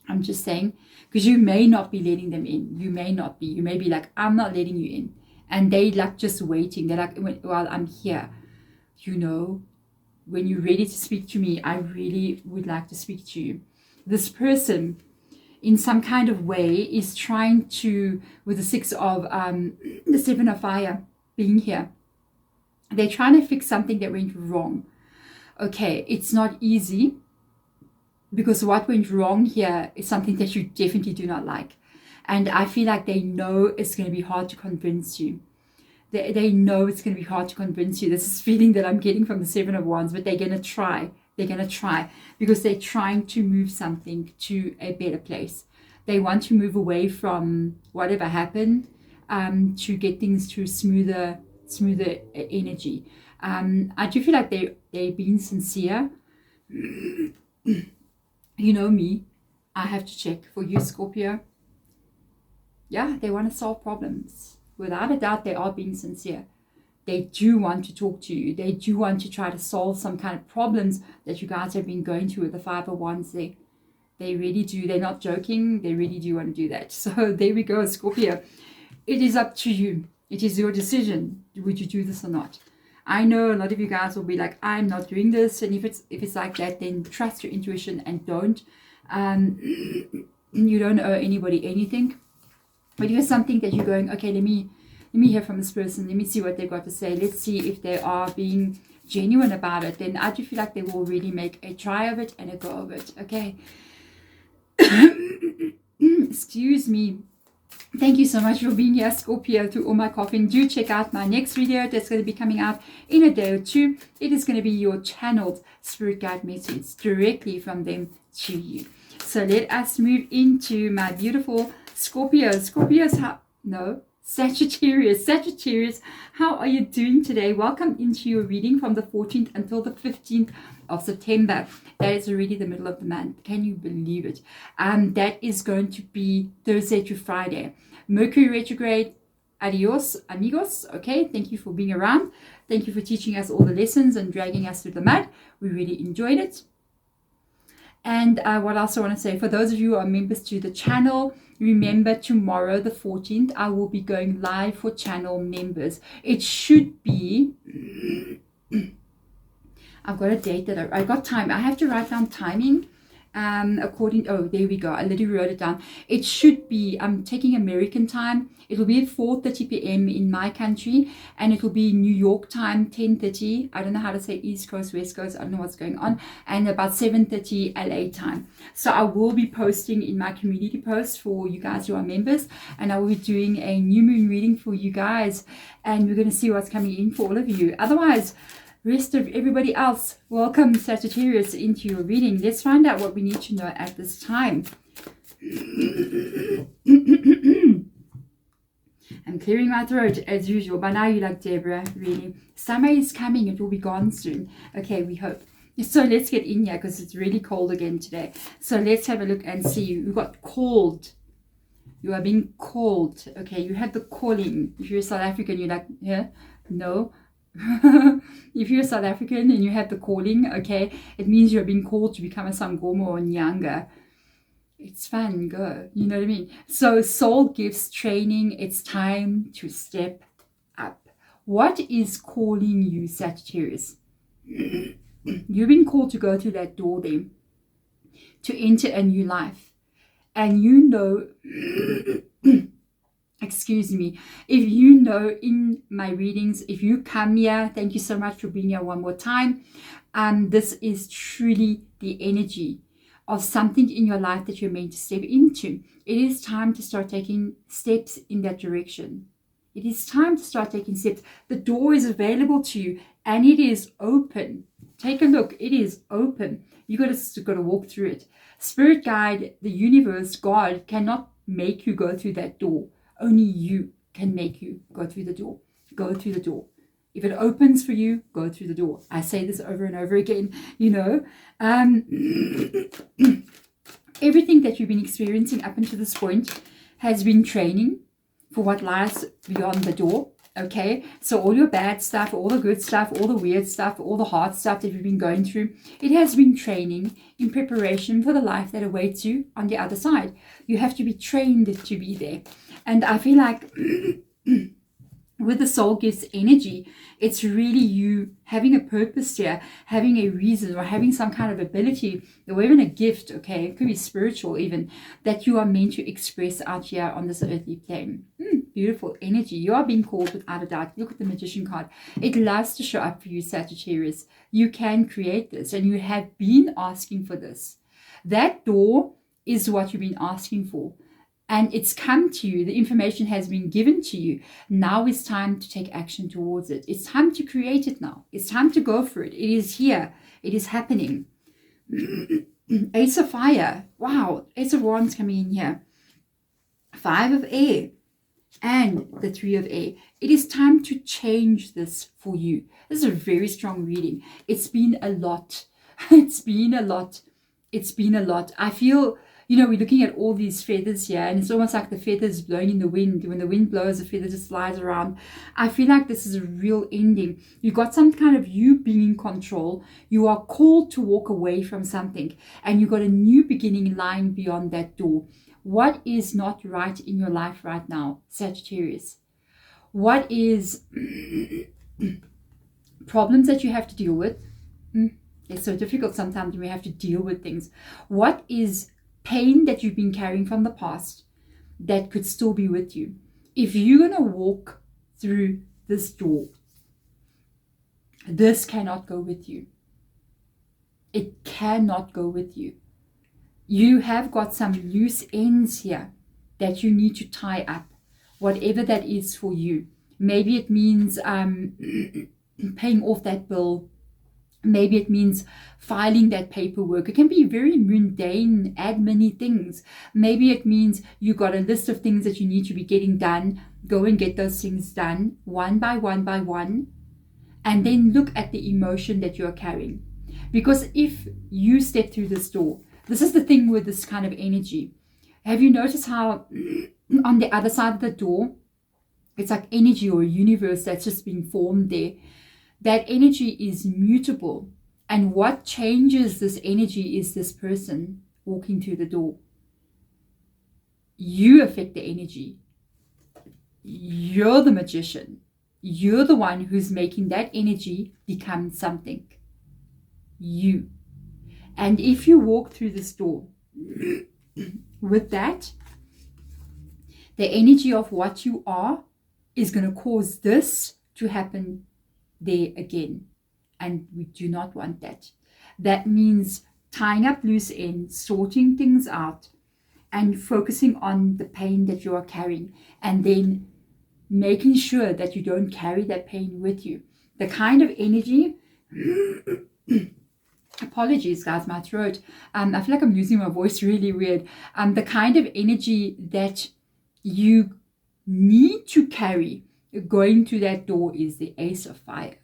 I'm just saying, because you may not be letting them in. You may not be. You may be like, I'm not letting you in. And they like just waiting. They're like, well, I'm here. You know, when you're ready to speak to me, I really would like to speak to you. This person, in some kind of way, is trying to, with the Seven of Fire being here, they're trying to fix something that went wrong. Okay, it's not easy. Because what went wrong here is something that you definitely do not like. And I feel like they know it's going to be hard to convince you. They know it's going to be hard to convince you. This is feeling that I'm getting from the Seven of Wands, but they're going to try. They're going to try, because they're trying to move something to a better place. They want to move away from whatever happened, to get things to smoother energy. I do feel like they're being sincere. You know me, I have to check for you, Scorpio. Yeah, they want to solve problems. Without a doubt, they are being sincere. They do want to talk to you. They do want to try to solve some kind of problems that you guys have been going through with the Five of Wands there. They really do. They're not joking. They really do want to do that. So there we go, Scorpio. It is up to you. It is your decision. Would you do this or not? I know a lot of you guys will be like, I'm not doing this. And if it's like that, then trust your intuition and don't. You don't owe anybody anything. But if it's something that you're going, okay, let me hear from this person. Let me see what they've got to say. Let's see if they are being genuine about it. Then I do feel like they will really make a try of it and a go of it. Okay. Excuse me. Thank you so much for being here, Scorpio, through all my coughing. Do check out my next video that's going to be coming out in a day or two. It is going to be your channeled spirit guide message directly from them to you. So let us move into my beautiful Scorpios. Sagittarius, how are you doing today? Welcome into your reading from the 14th until the 15th of September. That is already the middle of the month. Can you believe it? That is going to be Thursday to Friday. Mercury retrograde. Adios, amigos. Okay, thank you for being around. Thank you for teaching us all the lessons and dragging us through the mud. We really enjoyed it. And what else I want to say, for those of you who are members to the channel, remember tomorrow the 14th I will be going live for channel members. It should be I've got a date that I got time. I have to write down timing oh, there we go. I literally wrote it down. It should be, I'm taking American time. It will be at 4:30 p.m. in my country, and it will be New York time, 10:30. I don't know how to say East Coast, West Coast. I don't know what's going on. And about 7:30 LA time. So I will be posting in my community post for you guys who are members, and I will be doing a new moon reading for you guys, and we're going to see what's coming in for all of you. Otherwise, rest of everybody else, welcome Sagittarius into your reading. Let's find out what we need to know at this time. I'm clearing my throat as usual. By now you're like, Deborah, really? Summer is coming. It will be gone soon. Okay, we hope. So let's get in here because it's really cold again today. So let's have a look and see. You got called. You are being called. Okay, you have the calling. If you're South African, you're like, yeah, no. If you're South African and you have the calling, okay, it means you're being called to become a Sangoma or Nyanga. It's fun, go. You know what I mean? So soul gives training. It's time to step up. What is calling you, Sagittarius? You've been called to go through that door then, to enter a new life. And you know, excuse me, if you know in my readings, if you come here, thank you so much for being here one more time. This is truly the energy of something in your life that you're meant to step into. It is time to start taking steps in that direction. It is time to start taking steps. The door is available to you and it is open. Take a look. It is open. You got to walk through it. Spirit guide, the universe, God cannot make you go through that door. Only you can make you go through the door. Go through the door. If it opens for you, go through the door. I say this over and over again, you know. Everything that you've been experiencing up until this point has been training for what lies beyond the door. Okay, so all your bad stuff, all the good stuff, all the weird stuff, all the hard stuff that you've been going through, it has been training in preparation for the life that awaits you on the other side. You have to be trained to be there. And I feel like with the soul gives energy, it's really you having a purpose here, having a reason, or having some kind of ability, or even a gift, okay, it could be spiritual even, that you are meant to express out here on this earthly plane. Beautiful energy. You are being called without a doubt. Look at the Magician card. It loves to show up for you, Sagittarius. You can create this, and you have been asking for this. That door is what you've been asking for. and it's come to you. The information has been given to you. Now it's time to take action towards it. It's time to create it now. It's time to go for it. It is here. It is happening. Ace of Fire. Wow. Ace of Wands coming in here. 5 of Air. And the 3 of Air. It is time to change this for you. This is a very strong reading. It's been a lot. It's been a lot. It's been a lot. I feel, you know, we're looking at all these feathers here, and it's almost like the feathers blowing in the wind. When the wind blows, the feather just flies around. I feel like this is a real ending. You got some kind of you being in control. You are called to walk away from something, and you got a new beginning lying beyond that door. What is not right in your life right now, Sagittarius? What is problems that you have to deal with? It's so difficult sometimes when we have to deal with things. What is pain that you've been carrying from the past that could still be with you? If you're going to walk through this door, this cannot go with you. It cannot go with you. You have got some loose ends here that you need to tie up, whatever that is for you. Maybe it means paying off that bill. Maybe it means filing that paperwork. It can be very mundane, admin-y things. Maybe it means you got a list of things that you need to be getting done. Go and get those things done one by one by one. And then look at the emotion that you're carrying. Because if you step through this door, this is the thing with this kind of energy. Have you noticed how on the other side of the door, it's like energy or a universe that's just been formed there. That energy is mutable. And what changes this energy is this person walking through the door. You affect the energy. You're the magician. You're the one who's making that energy become something. You. And if you walk through this door with that, the energy of what you are is going to cause this to happen there again. And we do not want that. That means tying up loose ends, sorting things out, and focusing on the pain that you are carrying, and then making sure that you don't carry that pain with you. The kind of energy apologies guys, my throat, I feel like I'm losing my voice really weird. The kind of energy that you need to carry going to that door is the Ace of Fire.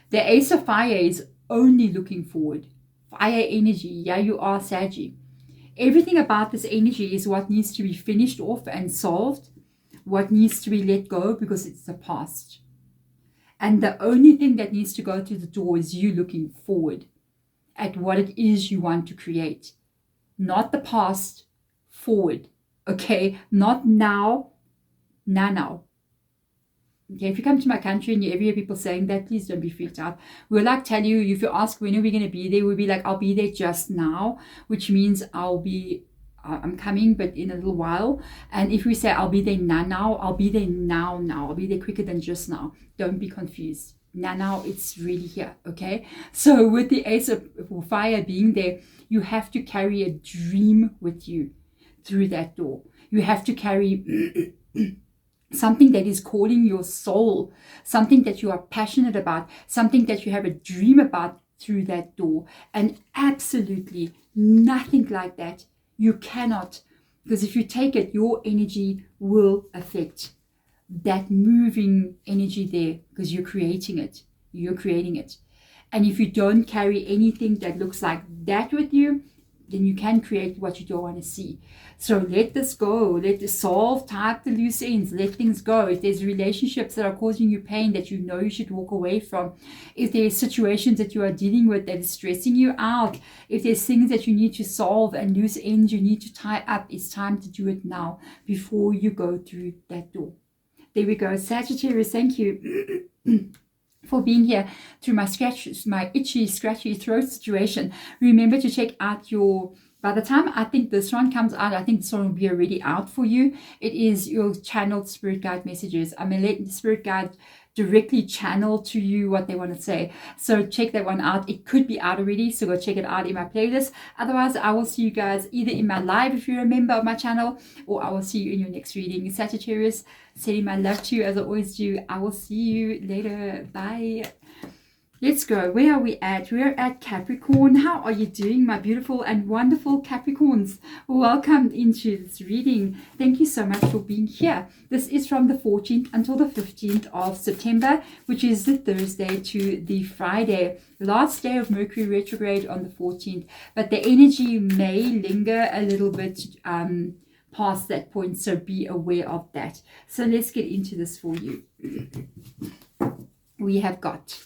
The Ace of Fire is only looking forward. Fire energy, yeah, you are Saggy. Everything about this energy is what needs to be finished off and solved, what needs to be let go because it's the past. And the only thing that needs to go through the door is you looking forward at what it is you want to create. Not the past, forward. Okay, not now, now. Okay, if you come to my country and you ever hear people saying that, please don't be freaked out. We'll like tell you, if you ask when are we going to be there, we'll be like, I'll be there just now, which means I'm coming, but in a little while. And if we say I'll be there now, I'll be there now. I'll be there quicker than just now. Don't be confused. Now it's really here, okay? So with the Ace of Fire being there, you have to carry a dream with you through that door. You have to carry something that is calling your soul, something that you are passionate about, something that you have a dream about through that door. And absolutely nothing like that. You cannot, because if you take it, your energy will affect that moving energy there, because you're creating it. You're creating it. And if you don't carry anything that looks like that with you, then you can create what you don't want to see. So let this go. Let this solve, tie up the loose ends, let things go. If there's relationships that are causing you pain that you know you should walk away from, if there's situations that you are dealing with that is stressing you out, if there's things that you need to solve and loose ends you need to tie up, it's time to do it now before you go through that door. There we go. Sagittarius, thank you for being here through my itchy, scratchy throat situation. Remember to check out your By the time I think this one comes out, I think this one will be already out for you. It is your channeled spirit guide messages. I'm going to let the spirit guide directly channel to you what they want to say. So check that one out. It could be out already, so go check it out in my playlist. Otherwise, I will see you guys either in my live if you're a member of my channel, or I will see you in your next reading. Sagittarius, sending my love to you as I always do. I will see you later. Bye. Let's go. Where are we at? We're at Capricorn. How are you doing, my beautiful and wonderful Capricorns? Welcome into this reading. Thank you so much for being here. This is from the 14th until the 15th of September, which is the Thursday to the Friday. Last day of Mercury retrograde on the 14th, but the energy may linger a little bit past that point, so be aware of that. So let's get into this for you. We have got...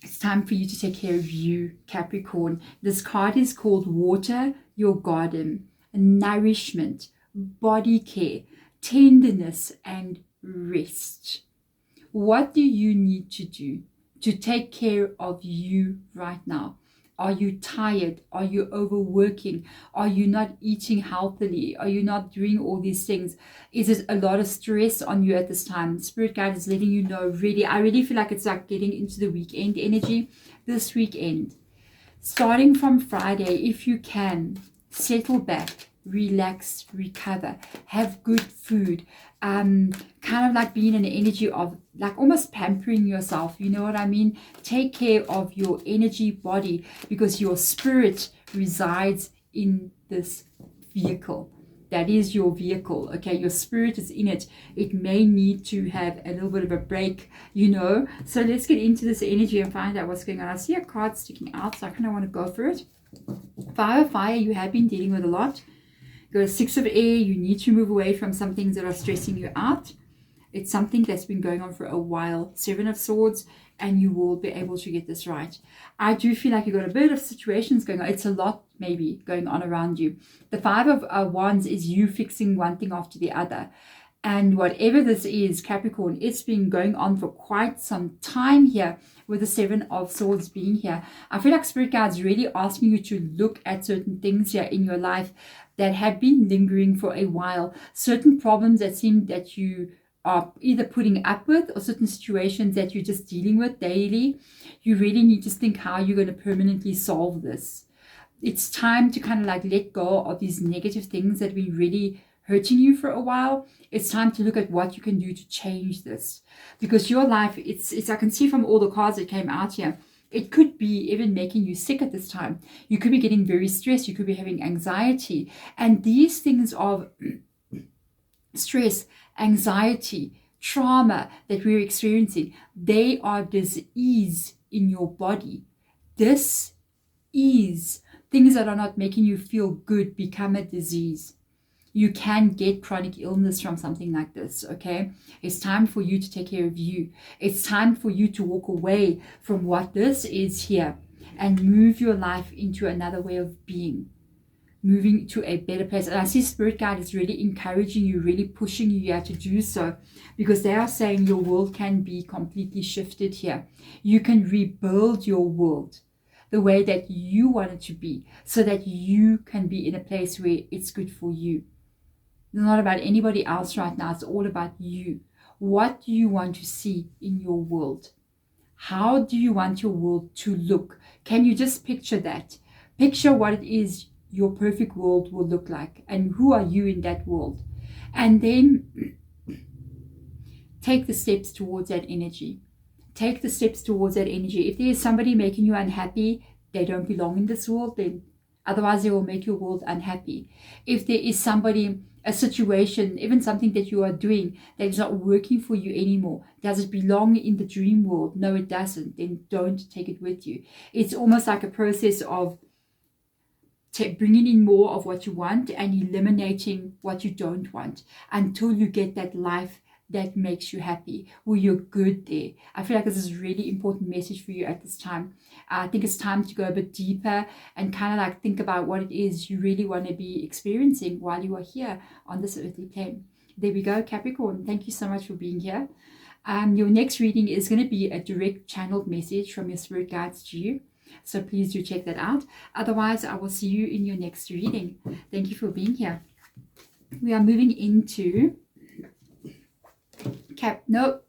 It's time for you to take care of you, Capricorn. This card is called Water Your Garden, Nourishment, Body Care, Tenderness, and Rest. What do you need to do to take care of you right now? Are you tired? Are you overworking? Are you not eating healthily? Are you not doing all these things? Is it a lot of stress on you at this time? Spirit guide is letting you know, really, I really feel like it's like getting into the weekend energy this weekend. Starting from Friday, if you can, settle back, relax, recover, have good food, kind of like being in the energy of like almost pampering yourself, you know what I mean? Take care of your energy body, because your spirit resides in this vehicle. That is your vehicle, okay? Your spirit is in it. It may need to have a little bit of a break, you know? So let's get into this energy and find out what's going on. I see a card sticking out, so I kind of want to go for it. Fire, you have been dealing with a lot. Go 6 of air, you need to move away from some things that are stressing you out. It's something that's been going on for a while. 7 of swords, and you will be able to get this right. I do feel like you've got a bit of situations going on. It's a lot maybe going on around you. The 5 of wands is you fixing one thing after the other. And whatever this is, Capricorn, it's been going on for quite some time here, with the 7 of swords being here. I feel like Spirit Guides really asking you to look at certain things here in your life that have been lingering for a while. Certain problems that seem that you are either putting up with, or certain situations that you're just dealing with daily. You really need to think how you're going to permanently solve this. It's time to kind of like let go of these negative things that have been really hurting you for a while. It's time to look at what you can do to change this, because your life, it's I can see from all the cards that came out here, it could be even making you sick at this time. You could be getting very stressed. You could be having anxiety. And these things of stress, anxiety, trauma that we're experiencing, they are dis-ease in your body. Dis-ease, things that are not making you feel good, become a disease. You can get chronic illness from something like this, okay? It's time for you to take care of you. It's time for you to walk away from what this is here and move your life into another way of being, moving to a better place. And I see Spirit Guide is really encouraging you, really pushing you here to do so, because they are saying your world can be completely shifted here. You can rebuild your world the way that you want it to be, so that you can be in a place where it's good for you. It's not about anybody else right now. It's all about you. What do you want to see in your world? How do you want your world to look? Can you just picture that? Picture what it is your perfect world will look like, and who are you in that world? And then take the steps towards that energy. Take the steps towards that energy. If there is somebody making you unhappy, they don't belong in this world then. Otherwise, they will make your world unhappy. If there is somebody, a situation, even something that you are doing that is not working for you anymore, does it belong in the dream world? No, it doesn't. Then don't take it with you. It's almost like a process of bringing in more of what you want and eliminating what you don't want, until you get that life that makes you happy, where you're good there. I feel like this is a really important message for you at this time. I think it's time to go a bit deeper and kind of like think about what it is you really want to be experiencing while you are here on this earthly plane. There we go, Capricorn. Thank you so much for being here. Your next reading is going to be a direct channeled message from your spirit guides to you. So please do check that out. Otherwise, I will see you in your next reading. Thank you for being here. We are moving into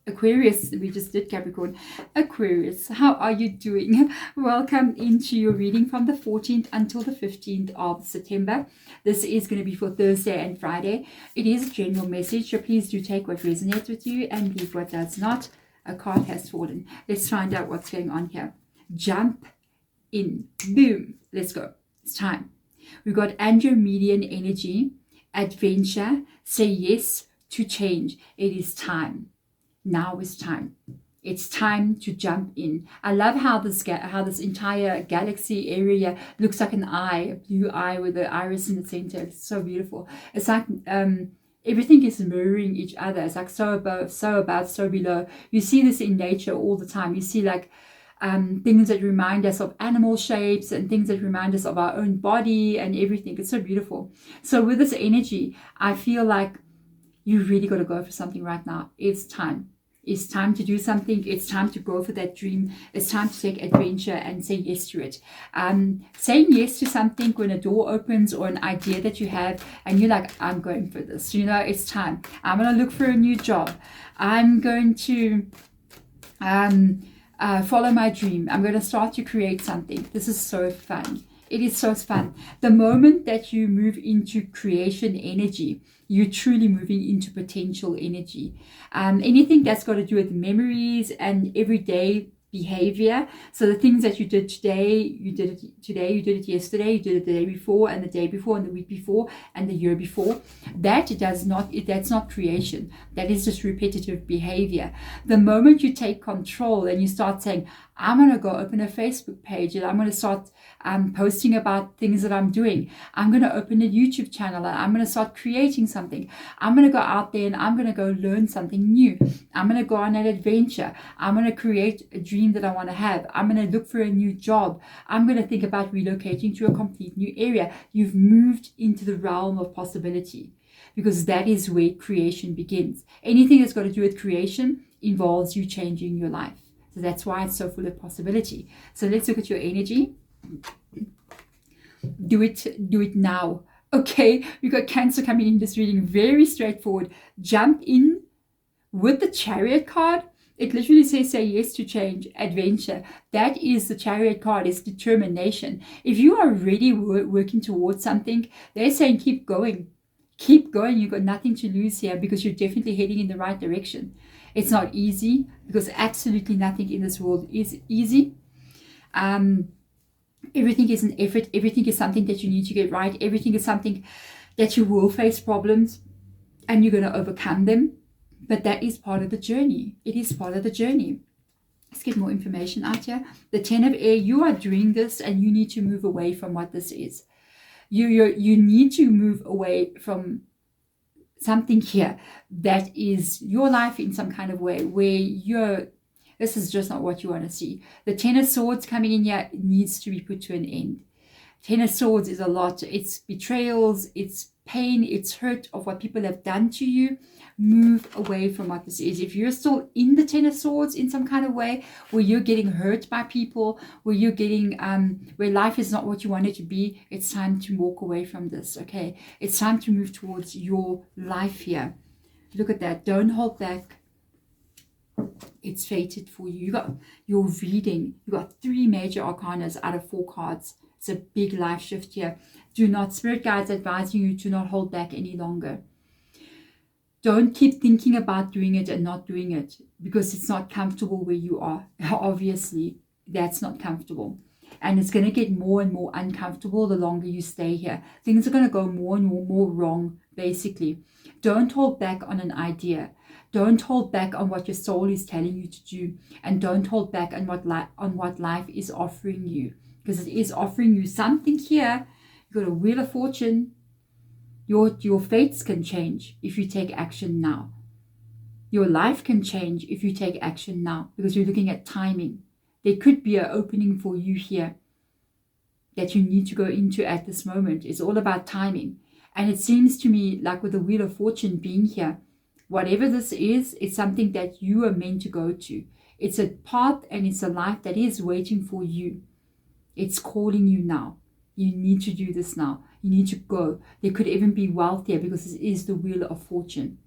Aquarius. We just did Capricorn. Aquarius, how are you doing? Welcome into your reading from the 14th until the 15th of September. This is going to be for Thursday and Friday. It is a general message, so please do take what resonates with you and leave what does not. A card has fallen. Let's find out what's going on here. Jump in. Boom. Let's go. It's time. We've got Andromedian energy, adventure, say yes to change. It is time. Now is time. It's time to jump in. I love how this entire galaxy area looks like an eye, a blue eye with the iris in the center. It's so beautiful. It's like everything is mirroring each other. It's like so above, so below. You see this in nature all the time. You see like things that remind us of animal shapes and things that remind us of our own body and everything. It's so beautiful. So with this energy, I feel like you really got to go for something right now. It's time. It's time to do something. It's time to go for that dream. It's time to take adventure and say yes to it. Saying yes to something when a door opens or an idea that you have and you're like, I'm going for this. You know, it's time. I'm going to look for a new job. I'm going to follow my dream. I'm going to start to create something. This is so fun. It is so fun. The moment that you move into creation energy, you're truly moving into potential energy. Anything that's got to do with memories and everyday behavior. So the things that you did today, you did it yesterday, you did it the day before and the day before and the week before and the year before. That's not creation. That is just repetitive behavior. The moment you take control and you start saying, I'm going to go open a Facebook page and I'm going to start posting about things that I'm doing. I'm going to open a YouTube channel and I'm going to start creating something. I'm going to go out there and I'm going to go learn something new. I'm going to go on an adventure. I'm going to create a dream that I want to have. I'm going to look for a new job. I'm going to think about relocating to a complete new area. You've moved into the realm of possibility because that is where creation begins. Anything that's got to do with creation involves you changing your life. So that's why it's so full of possibility. So let's look at your energy. Do it now. Okay, we've got Cancer coming in this reading. Very straightforward. Jump in with the Chariot card. It literally says say yes to change, adventure. That is the Chariot card. It's determination. If you are already working towards something, they're saying keep going. Keep going. You've got nothing to lose here because you're definitely heading in the right direction. It's not easy because absolutely nothing in this world is easy. Everything is an effort. Everything is something that you need to get right. Everything is something that you will face problems and you're going to overcome them. But that is part of the journey. It is part of the journey. Let's get more information out here. The 10 of Air, you are doing this and you need to move away from what this is. You need to move away from something here that is your life in some kind of way where this is just not what you want to see. The 10 of Swords coming in here needs to be put to an end. 10 of Swords is a lot. It's betrayals, it's pain, it's hurt of what people have done to you. Move away from what this is. If you're still in the 10 of Swords in some kind of way where you're getting hurt by people, where you're getting where life is not what you want it to be, it's time to walk away from this. Okay, it's time to move towards your life here. Look at that. Don't hold back. It's fated for you. You got your reading. You got 3 major arcanas out of 4 cards. It's a big life shift here. Do not, spirit guides advising you to not hold back any longer. Don't keep thinking about doing it and not doing it because it's not comfortable where you are. Obviously, that's not comfortable. And it's going to get more and more uncomfortable the longer you stay here. Things are going to go more and more wrong, basically. Don't hold back on an idea. Don't hold back on what your soul is telling you to do. And don't hold back on what life is offering you. Because it is offering you something here. You've got a Wheel of Fortune. Your fates can change if you take action now. Your life can change if you take action now because you're looking at timing. There could be an opening for you here that you need to go into at this moment. It's all about timing. And it seems to me like with the Wheel of Fortune being here, whatever this is, it's something that you are meant to go to. It's a path and it's a life that is waiting for you. It's calling you now. You need to do this now. You need to go. There could even be wealth here because this is the Wheel of Fortune.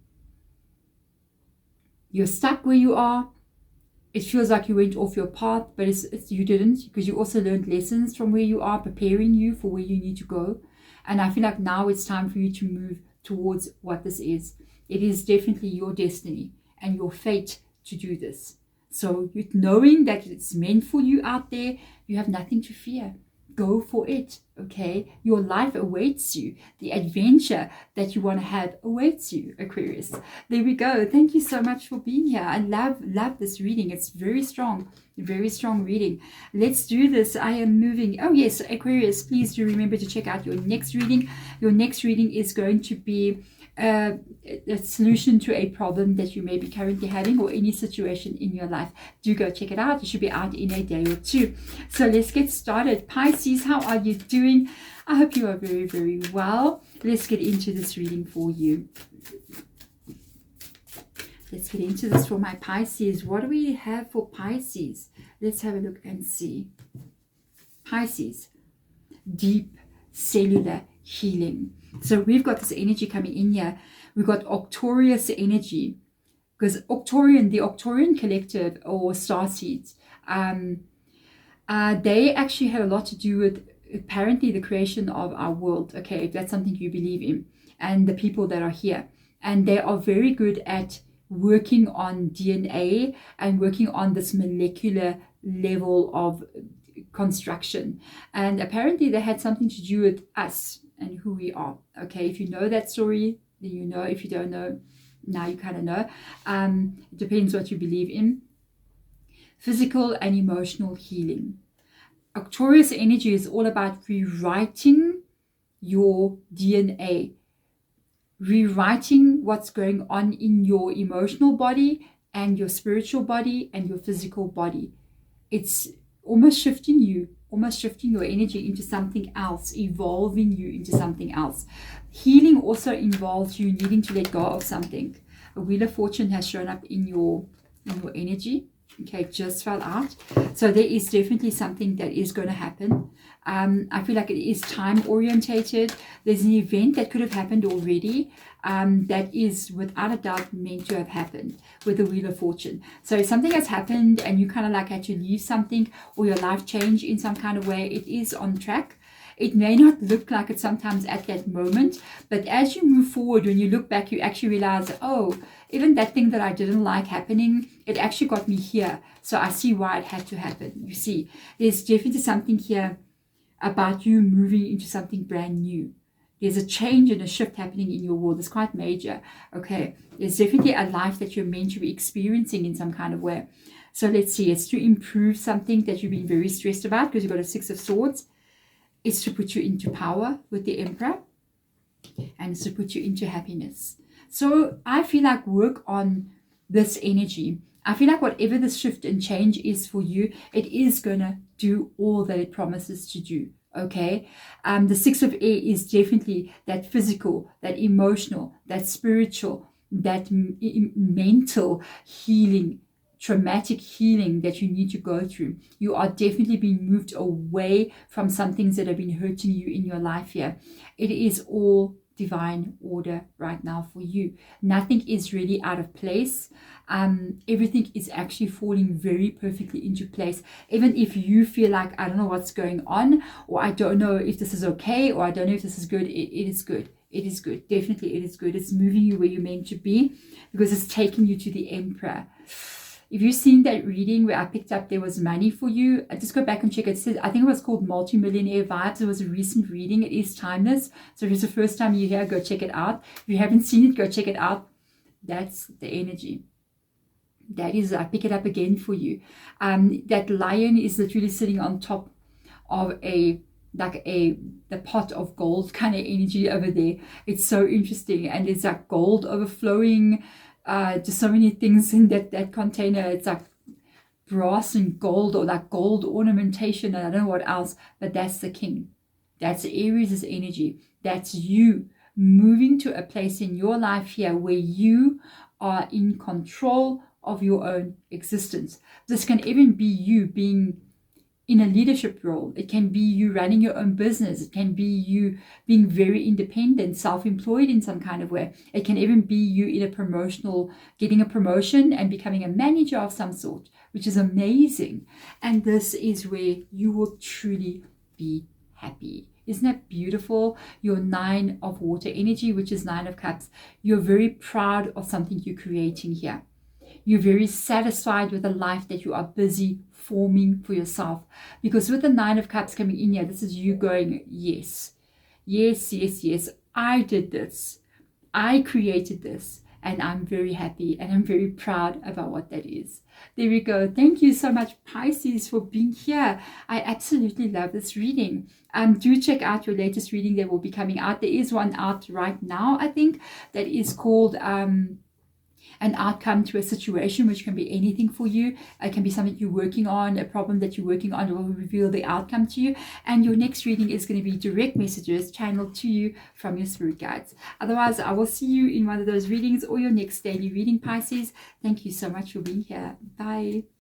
You're stuck where you are. It feels like you went off your path, but you didn't, because you also learned lessons from where you are, preparing you for where you need to go. And I feel like now it's time for you to move towards what this is. It is definitely your destiny and your fate to do this. So knowing that it's meant for you out there, you have nothing to fear. Go for it, okay? Your life awaits you. The adventure that you want to have awaits you, Aquarius. There we go. Thank you so much for being here. I love this reading. It's very strong reading. Let's do this. I am moving. Oh yes, Aquarius, please do remember to check out your next reading. Your next reading is going to be a solution to a problem that you may be currently having, or any situation in your life. Do go check it out. It should be out in a day or two. So let's get started. Pisces, how are you doing? I hope you are very, very well. Let's get into this reading for you. Let's get into this for my Pisces. What do we have for Pisces? Let's have a look and see. Pisces, deep cellular healing. So we've got this energy coming in here. We've got Arcturus energy, because the Arcturian collective, or starseeds, they actually had a lot to do with apparently the creation of our world. Okay, if that's something you believe in, and the people that are here, and they are very good at working on DNA and working on this molecular level of construction. And apparently they had something to do with us and who we are. Okay, if you know that story, then you know. If you don't know, now you kind of know. It depends what you believe in. Physical and emotional healing. Arcturus energy is all about rewriting your DNA, rewriting what's going on in your emotional body and your spiritual body and your physical body. It's almost shifting your energy into something else, evolving you into something else. Healing also involves you needing to let go of something. A Wheel of Fortune has shown up in your energy. Okay, it just fell out. So there is definitely something that is going to happen. I feel like it is time orientated. There's an event that could have happened already that is without a doubt meant to have happened with the Wheel of Fortune. So if something has happened and you kind of like had to leave something, or your life changed in some kind of way, it is on track. It may not look like it sometimes at that moment, but as you move forward, when you look back, you actually realize, oh, even that thing that I didn't like happening, it actually got me here. So I see why it had to happen. You see, there's definitely something here about you moving into something brand new. There's a change and a shift happening in your world. It's quite major. Okay, there's definitely a life that you're meant to be experiencing in some kind of way. So let's see, it's to improve something that you've been very stressed about, because you've got a Six of Swords. It's to put you into power with the Emperor, and it's to put you into happiness. So I feel like work on this energy. I feel like whatever the shift and change is for you, it is going to do all that it promises to do. Okay, the Six of Air is definitely that physical, that emotional, that spiritual, that mental healing, traumatic healing that you need to go through. You are definitely being moved away from some things that have been hurting you in your life here. It is all divine order right now for you. Nothing is really out of place. Everything is actually falling very perfectly into place. Even if you feel like, I don't know what's going on, or I don't know if this is okay, or I don't know if this is good, it is good. It is good. Definitely it is good. It's moving you where you're meant to be, because it's taking you to the Emperor. If you've seen that reading where I picked up there was money for you, just go back and check. It says, I think it was called Multimillionaire Vibes. It was a recent reading. It is timeless. So if it's the first time you're here, go check it out. If you haven't seen it, go check it out. That's the energy. That is, I pick it up again for you. That lion is literally sitting on top of the pot of gold kind of energy over there. It's so interesting. And it's like gold overflowing. Just so many things in that container. It's like brass and gold, or like gold ornamentation, and I don't know what else, but that's the king. That's Aries' energy. That's you moving to a place in your life here where you are in control of your own existence. This can even be you being in a leadership role. It can be you running your own business. It can be you being very independent, self-employed in some kind of way. It can even be you in a getting a promotion and becoming a manager of some sort, which is amazing. And this is where you will truly be happy. Isn't that beautiful? Your 9 of water energy, which is 9 of cups. You're very proud of something you're creating here. You're very satisfied with the life that you are busy forming for yourself. Because with the 9 of cups coming in here, this is you going, yes, yes, yes, yes, I did this. I created this. And I'm very happy and I'm very proud about what that is. There we go. Thank you so much, Pisces, for being here. I absolutely love this reading. Do check out your latest reading that will be coming out. There is one out right now, I think, that is called an outcome to a situation, which can be anything for you. It can be something you're working on, a problem that you're working on will reveal the outcome to you. And your next reading is going to be direct messages channeled to you from your spirit guides. Otherwise, I will see you in one of those readings or your next daily reading, Pisces. Thank you so much for being here. Bye.